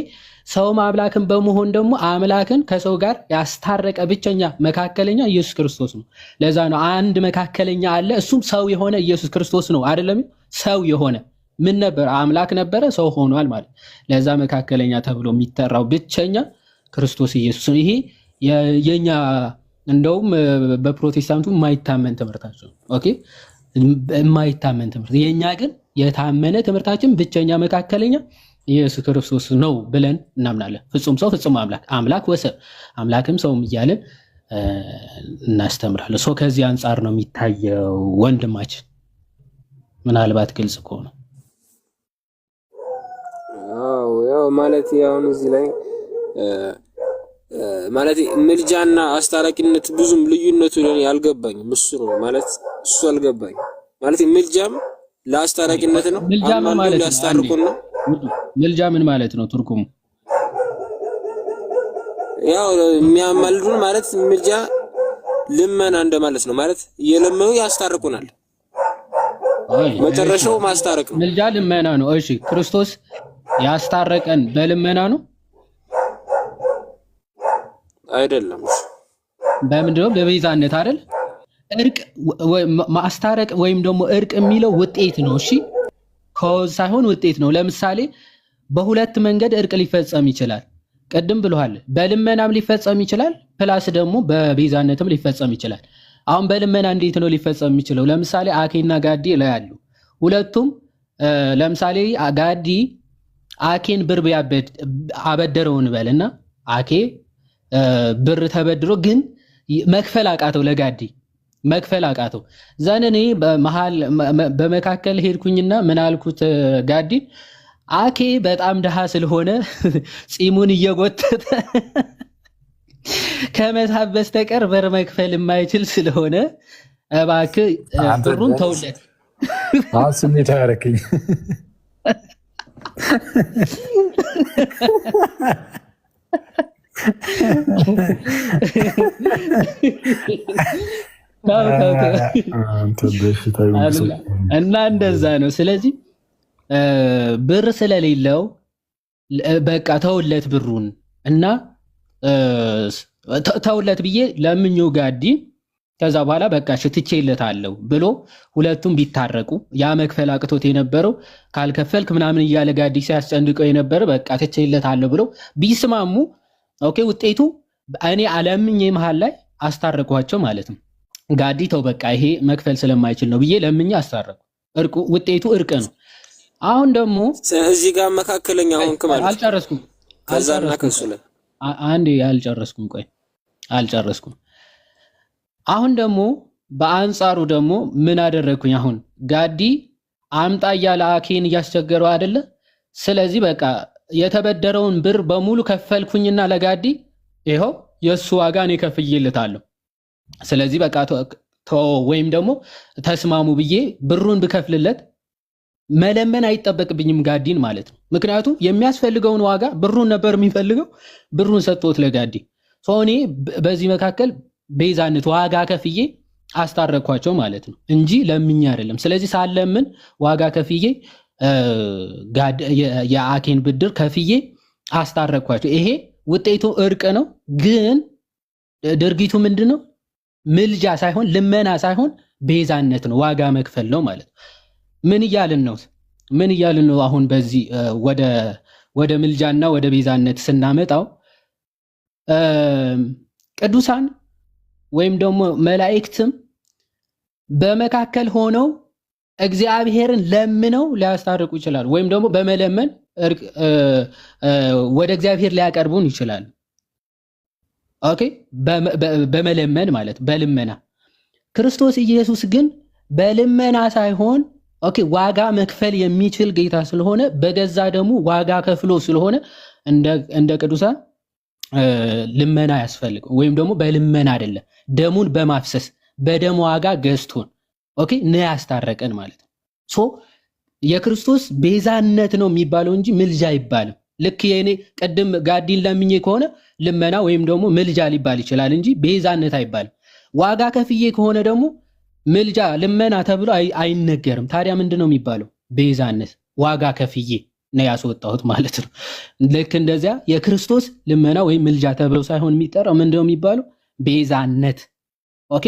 ሰውም አምላክም በመሆን ደግሞ አምላክን ከሰው ጋር ያስታረቀ ብቸኛ መካከለኛ ኢየሱስ ክርስቶስ ነው። ለዛ ነው አንድ መካከለኛ አለ፣ እሱም ሰው የሆነ ኢየሱስ ክርስቶስ ነው አይደለም? ሰው የሆነ ምን ነበር? አምላክ ነበረ፣ ሰው ሆኗል ማለት። ለዛ መካከለኛ ተብሎ የሚጠራው ብቸኛ ክርስቶስ ኢየሱስ ነው። ይሄ የኛ እንደውም በፕሮቴስታንቱ የማይታመን ትምህርታቸው ኦኬ፣ የማይታመን ትምህርት። የኛ ግን የታመነ ትምህርታችን ብቸኛ መካከለኛ ኢየሱስ ክርስቶስ ነው ብለን እናምናለን። ፍጹም ሰው ፍጹም አምላክ ወሰብ አምላክም ሰውም እያለን እናስተምራለን። ሰው ከዚህ አንጻር ነው የሚታየው ወንድማችን። ምናልባት ግልጽ ከሆነ ያው ማለት ያው እዚህ ላይ ማለት ምልጃና አስታራቂነት ብዙም ልዩነቱ ለኔ አልገባኝም። እሱ ነው ማለት እሱ አልገባኝ ማለት ምልጃም ለአስታራቂነት ነው። ምልጃም ማለት ያስታርቁ ነው። ምልጃ ምን ማለት ነው ትርጉሙ? ያው የሚያማልዱን ማለት ምልጃ ልመና እንደማለት ነው። ማለት እየለመኑ ያስታርቁናል። መጨረሻው ማስታረቅ ነው። ምልጃ ልመና ነው። እሺ ክርስቶስ ያስታረቀን በልመና ነው አይደለም? በምንድን ነው? በቤዛነት አይደል? እርቅ ማስታረቅ ወይም ደግሞ እርቅ የሚለው ውጤት ነው። እሺ ኮዝ ሳይሆን ውጤት ነው። ለምሳሌ በሁለት መንገድ እርቅ ሊፈጸም ይችላል። ቅድም ብለዋል። በልመናም ሊፈጸም ይችላል፣ ፕላስ ደግሞ በቤዛነትም ሊፈጸም ይችላል። አሁን በልመና እንዴት ነው ሊፈጸም የሚችለው? ለምሳሌ አኬና ጋዲ ላይ ያሉ ሁለቱም ለምሳሌ ጋዲ አኬን ብር አበደረው እንበልና አኬ ብር ተበድሮ ግን መክፈል አቃተው፣ ለጋዲ መክፈል አቃተው። ዘነኔ በመካከል ሄድኩኝና ምን አልኩት? ጋዲ አኬ በጣም ድሃ ስለሆነ ፂሙን እየጎተተ ከመሳብ በስተቀር በር መክፈል የማይችል ስለሆነ እባክህ ብሩን ተውለት። ስሜት ያረከኝ እና እንደዛ ነው። ስለዚህ ብር ስለሌለው በቃ ተውለት ብሩን እና ተውለት ብዬ ለምኞ ጋዲ ከዛ በኋላ በቃ ሽትቼለታለሁ ብሎ ሁለቱም ቢታረቁ ያ መክፈል አቅቶት የነበረው ካልከፈልክ ምናምን እያለ ጋዲ ሲያስጨንቀው የነበረ በቃ ትቼለታለሁ ብሎ ቢስማሙ ኦኬ፣ ውጤቱ እኔ አለምኜ መሃል ላይ አስታረቋቸው ማለት ነው። ጋዲ ተው በቃ ይሄ መክፈል ስለማይችል ነው ብዬ ለምኜ አስታረቁ። እርቁ ውጤቱ እርቅ ነው። አሁን ደግሞ እዚህ ጋር መካከለኛ ሆንክ ማለት አልጨረስኩም። ከዛና ከሱ ላይ አንዴ አልጨረስኩም። አሁን ደግሞ በአንጻሩ ደግሞ ምን አደረግኩኝ? አሁን ጋዲ አምጣ እያለ አኬን እያስቸገረው አይደለ? ስለዚህ በቃ የተበደረውን ብር በሙሉ ከፈልኩኝና ለጋዲ ይኸው የእሱ ዋጋ እኔ ከፍዬለታለሁ። ስለዚህ በቃ ወይም ደግሞ ተስማሙ ብዬ ብሩን ብከፍልለት መለመን አይጠበቅብኝም ጋዲን ማለት ነው። ምክንያቱም የሚያስፈልገውን ዋጋ ብሩን ነበር የሚፈልገው፣ ብሩን ሰጥቶት ለጋዲ እኔ በዚህ መካከል ቤዛነት ዋጋ ከፍዬ አስታረኳቸው ማለት ነው እንጂ ለምኛ አይደለም። ስለዚህ ሳለምን ዋጋ ከፍዬ የአኬን ብድር ከፍዬ አስታረኳቸው። ይሄ ውጤቱ እርቅ ነው። ግን ድርጊቱ ምንድነው? ምልጃ ሳይሆን ልመና ሳይሆን ቤዛነት ነው፣ ዋጋ መክፈል ነው ማለት ነው። ምን እያልን ነው? አሁን በዚህ ወደ ምልጃና ወደ ቤዛነት ስናመጣው ቅዱሳን ወይም ደግሞ መላእክትም በመካከል ሆነው እግዚአብሔርን ለምነው ሊያስታርቁ ይችላሉ፣ ወይም ደግሞ በመለመን ወደ እግዚአብሔር ሊያቀርቡን ይችላሉ። ኦኬ፣ በመለመን ማለት በልመና። ክርስቶስ ኢየሱስ ግን በልመና ሳይሆን ኦኬ ዋጋ መክፈል የሚችል ጌታ ስለሆነ በገዛ ደሙ ዋጋ ከፍሎ ስለሆነ እንደ ቅዱሳን ልመና ያስፈልገው፣ ወይም ደግሞ በልመና አይደለም፣ ደሙን በማፍሰስ በደም ዋጋ ገዝቶን ኦኬ ነው ያስታረቀን ማለት ነው። የክርስቶስ ቤዛነት ነው የሚባለው እንጂ ምልጃ አይባልም። ልክ የኔ ቀደም ጋዲን ለምኜ ከሆነ ልመና ወይም ደግሞ ምልጃ ሊባል ይችላል እንጂ ቤዛነት አይባልም። ዋጋ ከፍዬ ከሆነ ደግሞ ምልጃ ልመና ተብሎ አይነገርም። ታዲያ ምንድነው የሚባለው? ቤዛነት፣ ዋጋ ከፍዬ ነው ያስወጣሁት ማለት ነው። ልክ እንደዚያ የክርስቶስ ልመና ወይም ምልጃ ተብሎ ሳይሆን የሚጠራው ምንድነው የሚባለው? ቤዛነት። ኦኬ፣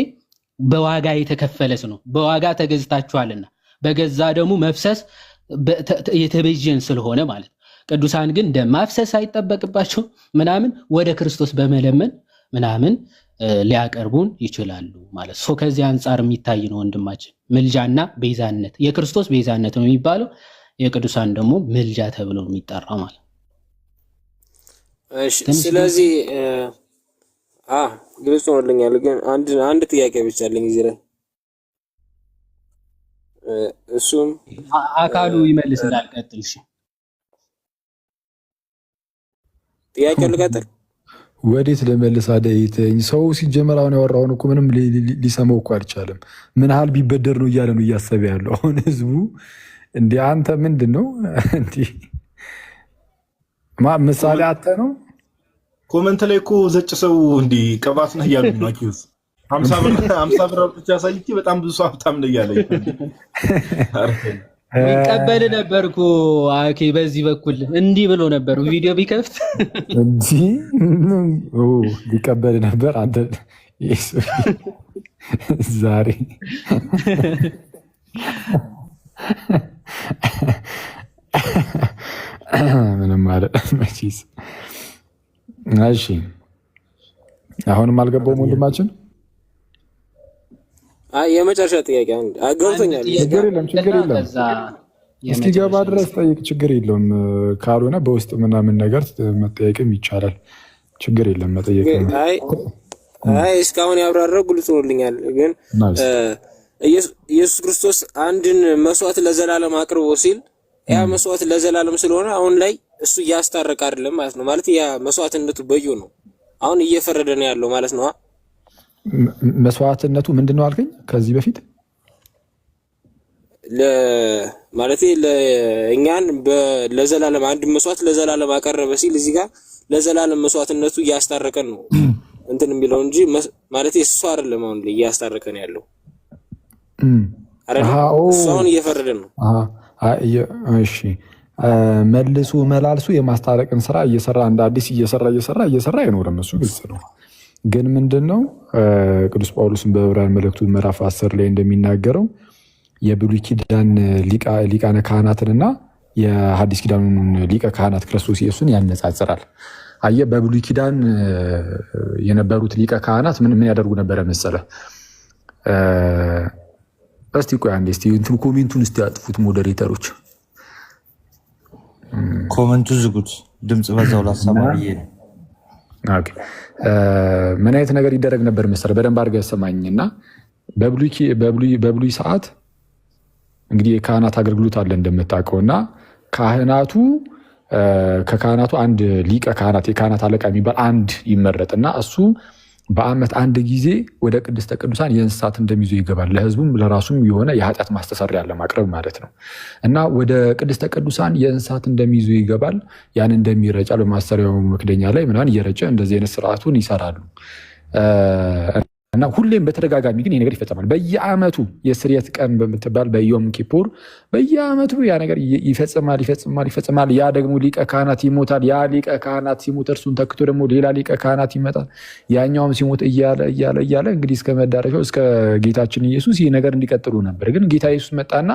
በዋጋ የተከፈለስ ነው። በዋጋ ተገዝታችኋልና በገዛ ደግሞ መፍሰስ የተቤዠን ስለሆነ ማለት ነው። ቅዱሳን ግን ደም ማፍሰስ አይጠበቅባቸው ምናምን ወደ ክርስቶስ በመለመን ምናምን ሊያቀርቡን ይችላሉ ማለት ነው። ከዚህ አንጻር የሚታይ ነው ወንድማችን። ምልጃና ቤዛነት፣ የክርስቶስ ቤዛነት ነው የሚባለው፣ የቅዱሳን ደግሞ ምልጃ ተብሎ የሚጠራው ማለት ነው። እሺ፣ ስለዚህ ግልጽ ሆኖልኛል። ግን አንድ ጥያቄ ብቻ አለኝ እዚህ ላይ እሱም አካሉ ይመልስ እንዳልቀጥል። እሺ፣ ጥያቄው ልቀጥል። ወዴት ልመልስ? አደይተኝ ሰው ሲጀመር አሁን ያወራውን እኮ ምንም ሊሰማው እኮ አልቻለም። ምን ያህል ቢበደር ነው እያለ ነው እያሰበ ያለው አሁን ህዝቡ። እንደ አንተ ምንድን ነው እንዲህ ምሳሌ አተ ነው ኮመንት ላይ እኮ ዘጭ ሰው እንዲህ ቅባት ነህ እያሉ ነው። 50 ብር ብቻ ሳይቺ በጣም ብዙ ሰው ሀብታም ነው እያለኝ ይቀበል ነበርኩ። አኬ በዚህ በኩል እንዲህ ብሎ ነበር ቪዲዮ ቢከፍት እንዲህ ሊቀበል ነበር። አንተ ዛሬ ምንም ማለት መቼስ። እሺ አሁንም አልገባውም ወንድማችን። የመጨረሻ ጥያቄ ገብቶኛል። ችግር የለም እስኪገባ ድረስ ጠይቅ፣ ችግር የለውም። ካልሆነ በውስጥ ምናምን ነገር መጠየቅም ይቻላል። ችግር የለም መጠየቅ። እስካሁን ያብራራው ግልጽ ሆኖልኛል። ግን ኢየሱስ ክርስቶስ አንድን መስዋዕት ለዘላለም አቅርቦ ሲል ያ መስዋዕት ለዘላለም ስለሆነ አሁን ላይ እሱ እያስታረቀ አይደለም ማለት ነው። ማለት ያ መስዋዕትነቱ በዩ ነው አሁን እየፈረደ ነው ያለው ማለት ነው። መስዋዕትነቱ ምንድነው አልከኝ? ከዚህ በፊት ማለት ለእኛን ለዘላለም አንድ መስዋዕት ለዘላለም አቀረበ ሲል እዚህ ጋር ለዘላለም መስዋዕትነቱ እያስታረቀን ነው እንትን የሚለው እንጂ ማለት እሱ አይደለም አሁን ላይ እያስታረቀን ያለው እሱ አሁን እየፈረደ ነው። እሺ መልሱ መላልሱ የማስታረቅን ስራ እየሰራ እንደ አዲስ እየሰራ አይኖርም። እሱ ግልጽ ነው። ግን ምንድነው ቅዱስ ጳውሎስን በዕብራውያን መልእክቱ ምዕራፍ 10 ላይ እንደሚናገረው የብሉይ ኪዳን ሊቃነ ካህናትንና የሐዲስ ኪዳኑን ሊቀ ካህናት ክርስቶስ ኢየሱስን ያነጻጽራል። አየህ በብሉይ ኪዳን የነበሩት ሊቀ ካህናት ምን ያደርጉ ነበረ መሰለ? እስቲ ቆይ አንዴ እስቲ እንትን ኮሜንቱን እስቲ አጥፉት ሞዴሬተሮች፣ ኮሜንቱ ዝጉት። ድምጽ በዛው ላሰማኝ። ኦኬ ምን አይነት ነገር ይደረግ ነበር መሰለ? በደንብ አድርገህ ሰማኝና በብሉይ ሰዓት እንግዲህ የካህናት አገልግሎት አለ እንደምታውቀውና ከካህናቱ አንድ ሊቀ ካህናት የካህናት አለቃ የሚባል አንድ ይመረጥና እሱ በዓመት አንድ ጊዜ ወደ ቅድስተ ቅዱሳን የእንስሳት እንደሚይዙ ይገባል። ለሕዝቡም ለራሱም የሆነ የኃጢአት ማስተሰሪያ ለማቅረብ ማለት ነው። እና ወደ ቅድስተ ቅዱሳን የእንስሳት እንደሚይዙ ይገባል። ያን እንደሚረጫል በማሰሪያው መክደኛ ላይ ምናምን እየረጨ እንደዚህ አይነት ስርዓቱን ይሰራሉ። እና ሁሌም በተደጋጋሚ ግን ይህ ነገር ይፈጸማል። በየዓመቱ የስርየት ቀን በምትባል በዮም ኪፑር በየዓመቱ ያ ነገር ይፈጽማል። ያ ደግሞ ሊቀ ካህናት ይሞታል። ያ ሊቀ ካህናት ሲሞት እርሱን ተክቶ ደግሞ ሌላ ሊቀ ካህናት ይመጣል። ያኛውም ሲሞት እያለ እንግዲህ እስከ መዳረሻው እስከ ጌታችን ኢየሱስ ይህ ነገር እንዲቀጥሉ ነበር። ግን ጌታ ኢየሱስ መጣና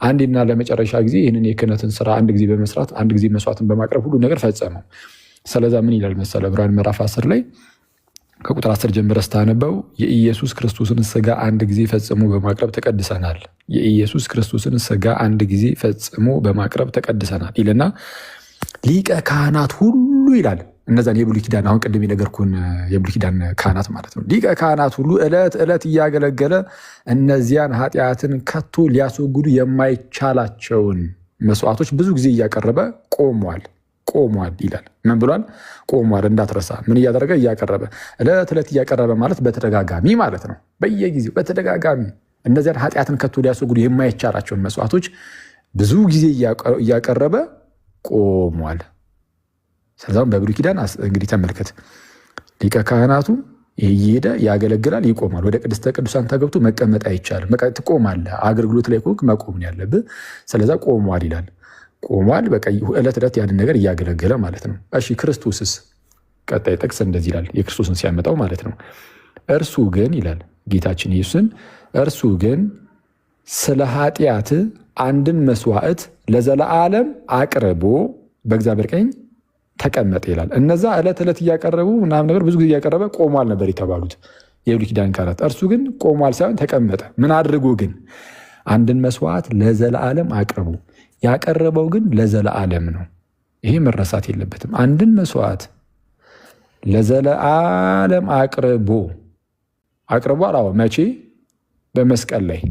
አንዴና ለመጨረሻ ጊዜ ይህንን የክህነትን ስራ አንድ ጊዜ በመስራት አንድ ጊዜ መስዋዕትን በማቅረብ ሁሉ ነገር ፈጸመው። ስለዛ ምን ይላል መሰለ? ዕብራውያን ምዕራፍ 10 ላይ ከቁጥር 10 ጀምረህ ስታነበው የኢየሱስ ክርስቶስን ስጋ አንድ ጊዜ ፈጽሞ በማቅረብ ተቀድሰናል። የኢየሱስ ክርስቶስን ስጋ አንድ ጊዜ ፈጽሞ በማቅረብ ተቀድሰናል ይልና ሊቀ ካህናት ሁሉ ይላል። እነዛን የብሉይ ኪዳን አሁን ቅድም የነገርኩህን የብሉይ ኪዳን ካህናት ማለት ነው። ሊቀ ካህናት ሁሉ ዕለት እያገለገለ እነዚያን ኃጢአትን ከቶ ሊያስወግዱ የማይቻላቸውን መስዋዕቶች ብዙ ጊዜ እያቀረበ ቆሟል ይላል። ምን ብሏል? ቆሟል። እንዳትረሳ። ምን እያደረገ? እያቀረበ ዕለት እያቀረበ ማለት በተደጋጋሚ ማለት ነው። በየጊዜው በተደጋጋሚ እነዚያን ኃጢአትን ከቶ ሊያስወግዱ የማይቻላቸውን መስዋዕቶች ብዙ ጊዜ እያቀረበ ቆሟል። ስለዛም በብሉይ ኪዳን እንግዲህ ተመልከት፣ ሊቀ ካህናቱ እየሄደ ያገለግላል፣ ይቆማል። ወደ ቅድስተ ቅዱሳን ተገብቶ መቀመጥ አይቻልም። ትቆማለህ። አገልግሎት ላይ ከሆንክ መቆም ነው ያለብህ። ስለዛ ቆሟል ይላል። ቆሟል። በቃ ዕለት ያንን ነገር እያገለገለ ማለት ነው። እሺ ክርስቶስስ? ቀጣይ ጥቅስ እንደዚህ ይላል፣ የክርስቶስን ሲያመጣው ማለት ነው። እርሱ ግን ይላል ጌታችን ኢየሱስን፣ እርሱ ግን ስለ ኃጢአት አንድን መስዋዕት ለዘለዓለም አቅርቦ በእግዚአብሔር ቀኝ ተቀመጠ ይላል። እነዛ ዕለት እያቀረቡ ምናምን ነገር ብዙ ጊዜ እያቀረበ ቆሟል ነበር የተባሉት የብሉይ ኪዳን ካህናት። እርሱ ግን ቆሟል ሳይሆን ተቀመጠ። ምን አድርጎ ግን? አንድን መስዋዕት ለዘለዓለም አቅርቦ። ያቀረበው ግን ለዘለዓለም ነው። ይሄ መረሳት የለበትም። አንድን መስዋዕት ለዘለዓለም አቅርቧል። አዎ፣ መቼ? በመስቀል ላይ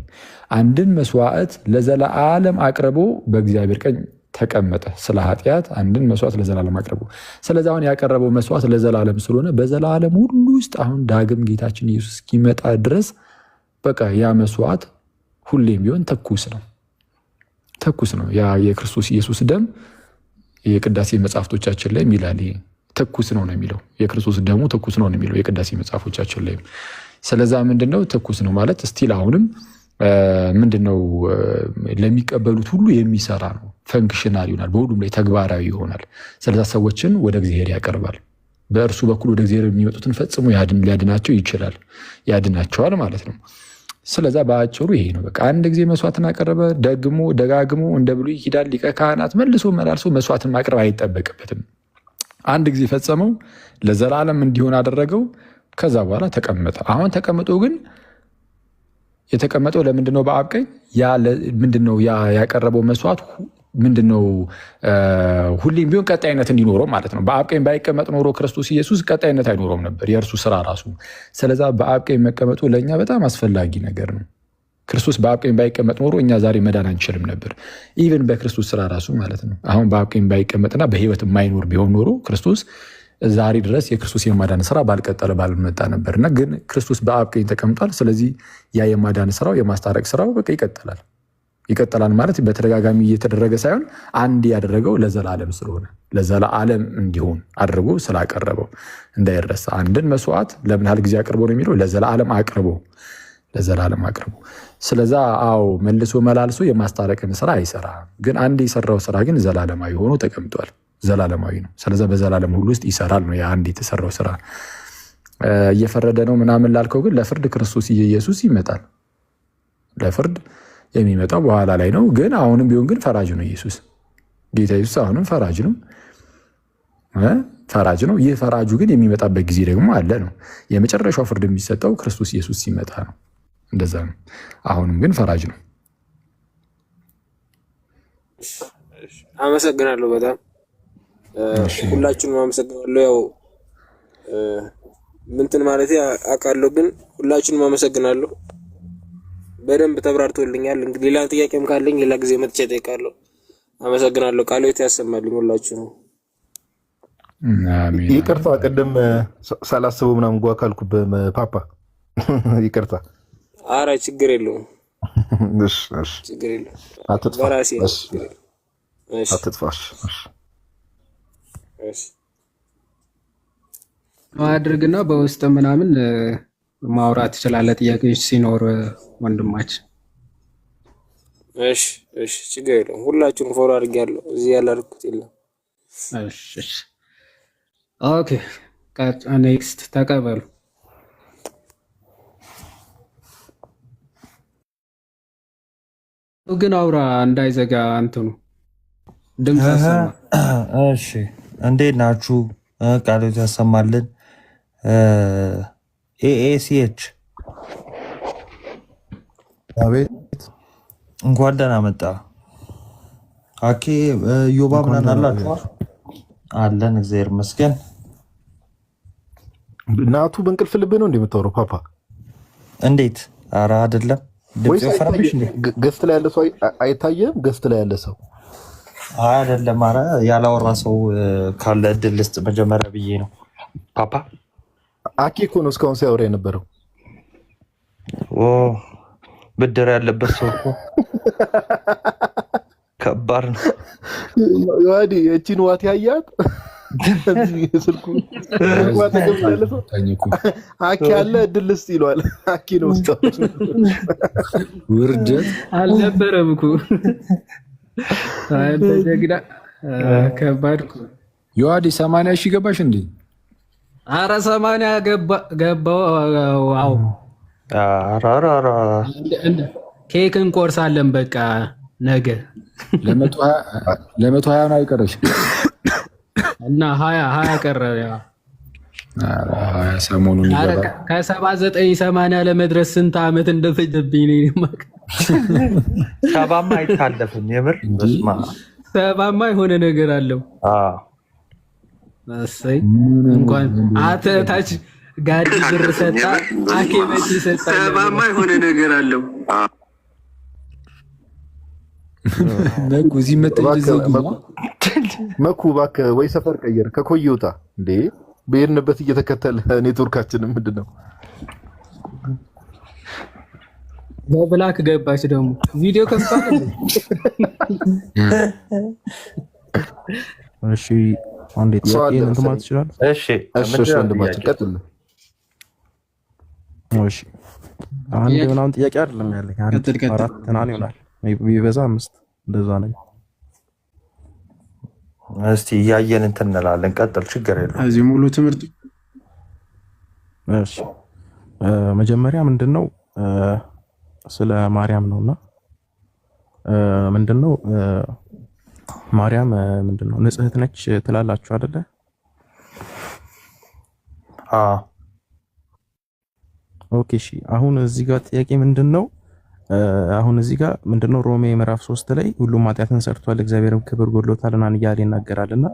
አንድን መስዋዕት ለዘለዓለም አቅርቦ በእግዚአብሔር ቀኝ ተቀመጠ። ስለ ኃጢአት አንድን መስዋዕት ለዘላለም አቅርቦ። ስለዚህ አሁን ያቀረበው መስዋዕት ለዘላለም ስለሆነ በዘላለም ሁሉ ውስጥ አሁን ዳግም ጌታችን ኢየሱስ እስኪመጣ ድረስ በቃ ያ መስዋዕት ሁሌም ቢሆን ትኩስ ነው። ያ የክርስቶስ ኢየሱስ ደም የቅዳሴ መጽሐፍቶቻችን ላይ ይላል ትኩስ ነው የሚለው። የክርስቶስ ደሙ ትኩስ ነው የሚለው የቅዳሴ መጽሐፎቻችን ላይ ስለዛ ምንድነው ትኩስ ነው ማለት ስቲል አሁንም ምንድነው ለሚቀበሉት ሁሉ የሚሰራ ነው። ፈንክሽናል ይሆናል፣ በሁሉም ላይ ተግባራዊ ይሆናል። ስለዛ ሰዎችን ወደ እግዚአብሔር ያቀርባል። በእርሱ በኩል ወደ እግዚአብሔር የሚመጡትን ፈጽሞ ሊያድናቸው ይችላል፣ ያድናቸዋል ማለት ነው። ስለዛ በአጭሩ ይሄ ነው። በቃ አንድ ጊዜ መስዋዕትን አቀረበ፣ ደግሞ ደጋግሞ እንደ ብሉይ ኪዳን ሊቀ ካህናት መልሶ መላልሶ መስዋዕትን ማቅረብ አይጠበቅበትም። አንድ ጊዜ ፈጸመው፣ ለዘላለም እንዲሆን አደረገው። ከዛ በኋላ ተቀመጠ። አሁን ተቀምጦ ግን የተቀመጠው ለምንድነው? በአብ ቀኝ ምንድነው ያቀረበው መስዋዕት ምንድነው? ሁሌም ቢሆን ቀጣይነት እንዲኖረው ማለት ነው። በአብ ቀኝ ባይቀመጥ ኖሮ ክርስቶስ ኢየሱስ ቀጣይነት አይኖረውም ነበር የእርሱ ስራ ራሱ። ስለዛ በአብ ቀኝ መቀመጡ ለእኛ በጣም አስፈላጊ ነገር ነው። ክርስቶስ በአብ ቀኝ ባይቀመጥ ኖሮ እኛ ዛሬ መዳን አንችልም ነበር። ኢቨን በክርስቶስ ስራ ራሱ ማለት ነው። አሁን በአብ ቀኝ ባይቀመጥና በህይወት የማይኖር ቢሆን ኖሮ ክርስቶስ ዛሬ ድረስ የክርስቶስ የማዳን ስራ ባልቀጠለ ባልመጣ ነበርና፣ ግን ክርስቶስ በአብ ቀኝ ተቀምጧል። ስለዚህ ያ የማዳን ስራው የማስታረቅ ስራው በቃ ይቀጥላል ማለት በተደጋጋሚ እየተደረገ ሳይሆን አንድ ያደረገው ለዘላለም ስለሆነ ለዘላለም እንዲሆን አድርጎ ስላቀረበው እንዳይረሳ። አንድን መስዋዕት ለምን ያህል ጊዜ አቅርቦ ነው የሚለው? ለዘላለም አቅርቦ። ስለዛ መልሶ መላልሶ የማስታረቅን ስራ አይሰራም። ግን አንድ የሰራው ስራ ግን ዘላለማዊ ሆኖ ተቀምጧል። ዘላለማዊ ነው። ስለዛ በዘላለም ሁሉ ውስጥ ይሰራል ነው የአንድ የተሰራው ስራ። እየፈረደ ነው ምናምን ላልከው ግን ለፍርድ ክርስቶስ ኢየሱስ ይመጣል። ለፍርድ የሚመጣው በኋላ ላይ ነው። ግን አሁንም ቢሆን ግን ፈራጅ ነው ኢየሱስ። ጌታ ኢየሱስ አሁንም ፈራጅ ነው። ይህ ፈራጁ ግን የሚመጣበት ጊዜ ደግሞ አለ ነው። የመጨረሻው ፍርድ የሚሰጠው ክርስቶስ ኢየሱስ ሲመጣ ነው። እንደዛ ነው። አሁንም ግን ፈራጅ ነው። አመሰግናለሁ በጣም ሁላችሁንም አመሰግናለሁ። ያው ምንትን ማለት አውቃለሁ፣ ግን ሁላችሁንም አመሰግናለሁ። በደንብ ተብራርቶልኛል። እንግዲህ ሌላ ጥያቄም ካለኝ ሌላ ጊዜ መጥቼ እጠይቃለሁ። አመሰግናለሁ። ቃልዎት ያሰማልኝ ሁላችሁ ነው። አሜን። ይቅርታ ቅድም ሳላስበው ምናምን ጓ ካልኩብህ ፓፓ ይቅርታ። ኧረ ችግር የለውም። እሺ ችግር የለውም። አትጥፋ። እሺ አድርግና በውስጥ ምናምን ማውራት ትችላለህ፣ ጥያቄዎች ሲኖር ወንድማችን። እሺ ችግር የለውም። ሁላችሁንም ፎሎ አድርጌያለሁ። እዚህ ያላልኩት የለም። እሺ ኦኬ። ኔክስት ተቀበሉ። ግን አውራ እንዳይዘጋ እንትኑ ድምፅ ያሰማ። እሺ እንዴት ናችሁ? ቃልዎት ያሰማልን። ኤኤሲኤች አቤት፣ እንኳን ደህና መጣ። አኬ ዮባ ምናምን አላችሁ? አለን፣ እግዚአብሔር ይመስገን። እናቱ በእንቅልፍ ልብ ነው እንደምታወራው ፓፓ? እንዴት? ኧረ አይደለም። ድምፅ ይፈራብሽ እንዴ? ገስት ላይ ያለ ሰው አይታየም? ገስት ላይ ያለ ሰው አይደለም። ኧረ ያላወራ ሰው ካለ እድል ልስጥ መጀመሪያ ብዬ ነው። ፓፓ አኬ እኮ ነው እስካሁን ሲያወራ የነበረው። ብድር ያለበት ሰው እኮ ከባድ ነው። ዋዲ እቺን ዋት ያያት ስልኩ አኬ አለ እድል ልስጥ ይለዋል። አኬ ነው እስካሁን ውርደት አልነበረም እኮ አንተ ጀግና። ከባድ እኮ ዮሐዲ 80 ሺህ ገባሽ እንዴ? ኧረ 80 ገባው። ዋው ኬክ እንቆርሳለን በቃ ነገ። ለ120 ነው አይቀረሽ እና 20 ቀረ። ሰሞኑን ይገባል። ከ79 80 ለመድረስ ስንት ዓመት እንደፈጀብኝ ነው። ሰባማ አይታለፍም የምር። ሰባማ የሆነ ነገር አለው። እሰይ እንኳን አተታች ጋዲ ብር ሰጣ አኬ መቼ ሰጣ። ሰባማ የሆነ ነገር አለው። ነጉ እዚህ መጥተህ መኩ እባክህ ወይ ሰፈር ቀየር። ከኮይ ውጣ እንዴ! በሄድንበት እየተከተለ ኔትወርካችን ምንድን ነው? በብላክ ገባች ደግሞ ቪዲዮ ከፍቷል። እሺ አንዴት ያቄን እንትን ማለት ይችላል። እሺ ወንድማችን ቀጥል። እሺ አንድ ምናምን ጥያቄ አይደለም ያለኝ፣ አንድ አራት ምናምን ይሆናል ቢበዛ 5 እንደዛ ነው። እስቲ እያየን እንትን እንላለን። ቀጥል፣ ችግር የለም። እዚህ ሙሉ ትምህርት እሺ መጀመሪያ ምንድነው ስለ ማርያም ነውና ምንድነው ማርያም ምንድነው ንጽሕት ነች ትላላችሁ አይደለ? ኦኬ እሺ። አሁን እዚህ ጋር ጥያቄ ምንድነው አሁን እዚህ ጋር ምንድነው ሮሜ ምዕራፍ 3 ላይ ሁሉም ኃጢአትን ሰርቷል እግዚአብሔርም ክብር ጎድሎታልና እያለ ይናገራልና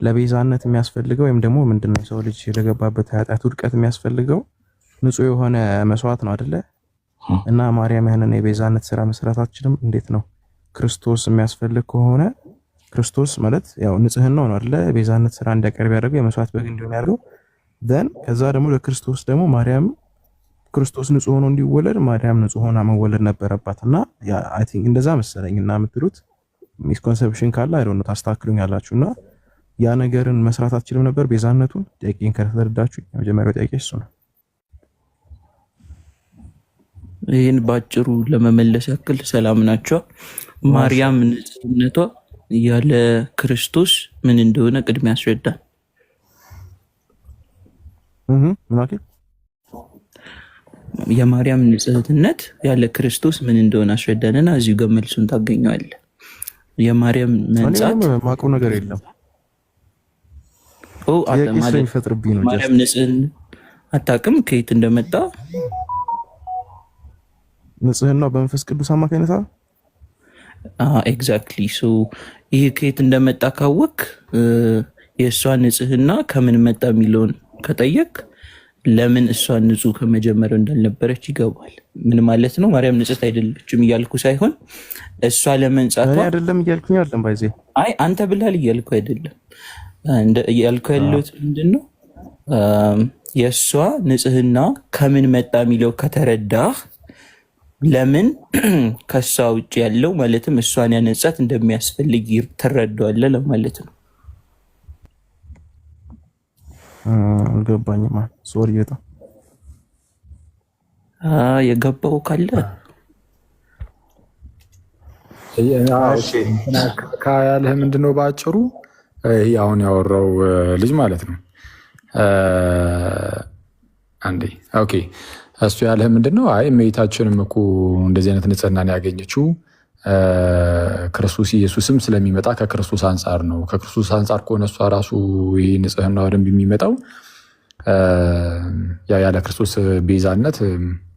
ለቤዛነት የሚያስፈልገው ወይም ደግሞ ምንድነው የሰው ልጅ ለገባበት ኃጢአት ውድቀት የሚያስፈልገው ንጹህ የሆነ መስዋዕት ነው አይደለ? እና ማርያም ያንን የቤዛነት ስራ መስራታችንም እንዴት ነው ክርስቶስ የሚያስፈልግ ከሆነ ክርስቶስ ማለት ያው ንጽህናው ነው አይደለ? ቤዛነት ስራ እንዲያቀርብ ያደርገው የመስዋዕት በግ እንዲሆን ያደርገው ዘን ከዛ ደግሞ ለክርስቶስ ደግሞ ማርያም ክርስቶስ ንጹህ ሆኖ እንዲወለድ ማርያም ንጹህ ሆና መወለድ ነበረባትና ያ አይ ቲንክ እንደዛ መሰለኝና የምትሉት ሚስኮንሰፕሽን ካለ አይ ዶንት ኖ ታስተካክሉኛላችሁና ያ ነገርን መስራት አትችልም ነበር ቤዛነቱን። ጥያቄን ከተረዳችሁ የመጀመሪያው ጥያቄ እሱ ነው። ይህን ባጭሩ ለመመለስ ያክል ሰላም ናቸው። ማርያም ንጽህነቷ ያለ ክርስቶስ ምን እንደሆነ ቅድሚያ ያስረዳል። የማርያም ንጽህነት ያለ ክርስቶስ ምን እንደሆነ አስረዳንና እዚሁ ጋር መልሱን ታገኘዋለህ። የማርያም መንጻት ማውቀው ነገር የለም። ማርያም ንጽህና አታውቅም ከየት እንደመጣ ንጽህናው በመንፈስ ቅዱስ አማካኝነት ኤግዛክትሊ ሶ ይሄ ከየት እንደመጣ ካወቅ የእሷ ንጽህና ከምን መጣ የሚለውን ከጠየቅ ለምን እሷ ንጹህ ከመጀመሪያው እንዳልነበረች ይገባል። ምን ማለት ነው? ማርያም ንጽህት አይደለችም እያልኩ ሳይሆን እሷ ለመንጻቷ አይደለም እያልኩኝ አይደለም ባይዜ አይ አንተ ብላል እያልኩ አይደለም እያልኩ ያለሁት ምንድነው የእሷ ንጽህና ከምን መጣ የሚለው ከተረዳህ ለምን ከሷ ውጭ ያለው ማለትም እሷን ያነጻት እንደሚያስፈልግ ትረዳዋለህ ለማለት ነው። አልገባኝም። ሶሪ በጣም የገባው ካለ ካያለህ ምንድነው ባጭሩ አሁን ያወራው ልጅ ማለት ነው። አንዴ ኦኬ እሱ ያለህ ምንድነው? አይ እመቤታችንም እኮ እንደዚህ አይነት ንጽህናን ያገኘችው ክርስቶስ ኢየሱስም ስለሚመጣ ከክርስቶስ አንጻር ነው። ከክርስቶስ አንጻር ከሆነ እሷ ራሱ ይህ ንጽህና በደንብ የሚመጣው ያለ ክርስቶስ ቤዛነት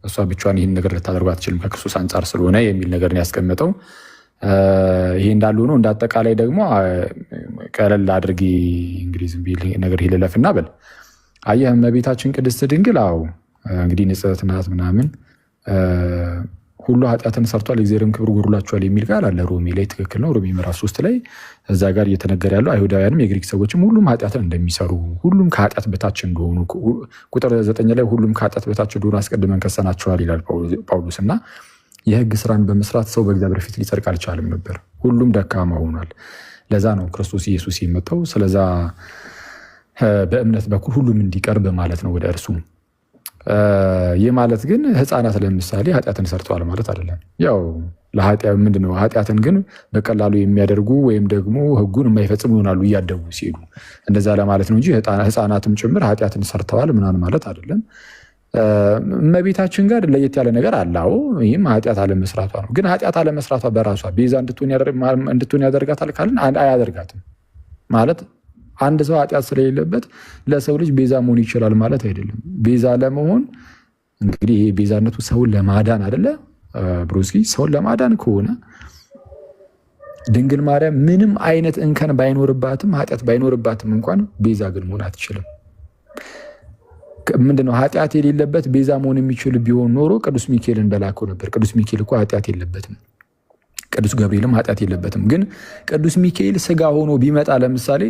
እሷ ብቻዋን ይህን ነገር ልታደርጉ አትችልም ከክርስቶስ አንጻር ስለሆነ የሚል ነገር ነው ያስቀመጠው። ይሄ እንዳሉ ነው። እንዳጠቃላይ ደግሞ ቀለል አድርጊ እንግዲህ ዝም ብዬ ነገር ይልለፍና በል አየህ እመቤታችን ቅድስት ድንግል አዎ እንግዲህ ንጽሕት ናት ምናምን ሁሉ ኃጢአትን ሰርቷል እግዚአብሔርም ክብር ጎድሏቸዋል የሚል ቃል አለ ሮሜ ላይ። ትክክል ነው። ሮሜ ምዕራፍ 3 ላይ እዛ ጋር እየተነገረ ያለው አይሁዳውያንም የግሪክ ሰዎችም ሁሉም ኃጢአትን እንደሚሰሩ ሁሉም ከኃጢአት በታች እንደሆኑ ቁጥር 9 ላይ ሁሉም ከኃጢአት በታች እንደሆኑ አስቀድመን ከሰናቸዋል ይላል ጳውሎስ። እና የሕግ ስራን በመስራት ሰው በእግዚአብሔር ፊት ሊጸድቅ አልቻለም ነበር። ሁሉም ደካማ ሆኗል። ለዛ ነው ክርስቶስ ኢየሱስ የመጣው። ስለዛ በእምነት በኩል ሁሉም እንዲቀርብ ማለት ነው ወደ እርሱ። ይህ ማለት ግን ህፃናት ለምሳሌ ኃጢአትን ሰርተዋል ማለት አይደለም። ያው ምንድነው ኃጢአትን ግን በቀላሉ የሚያደርጉ ወይም ደግሞ ህጉን የማይፈጽሙ ይሆናሉ እያደጉ ሲሄዱ እንደዛ ለማለት ነው እንጂ ህፃናትም ጭምር ኃጢአትን ሰርተዋል ምናምን ማለት አይደለም። እመቤታችን ጋር ለየት ያለ ነገር አለው። ይህም ኃጢአት አለመስራቷ ነው። ግን ኃጢአት አለመስራቷ በራሷ ቤዛ እንድትሆን ያደርጋታል ካልን አያደርጋትም ማለት አንድ ሰው ኃጢአት ስለሌለበት ለሰው ልጅ ቤዛ መሆን ይችላል ማለት አይደለም። ቤዛ ለመሆን እንግዲህ ይሄ ቤዛነቱ ሰውን ለማዳን አይደለ ብሩስኪ? ሰውን ለማዳን ከሆነ ድንግል ማርያም ምንም አይነት እንከን ባይኖርባትም ኃጢአት ባይኖርባትም እንኳን ቤዛ ግን መሆን አትችልም። ምንድነው ኃጢአት የሌለበት ቤዛ መሆን የሚችል ቢሆን ኖሮ ቅዱስ ሚካኤልን በላከው ነበር። ቅዱስ ሚካኤል እኮ ኃጢአት የለበትም። ቅዱስ ገብርኤልም ኃጢአት የለበትም። ግን ቅዱስ ሚካኤል ስጋ ሆኖ ቢመጣ ለምሳሌ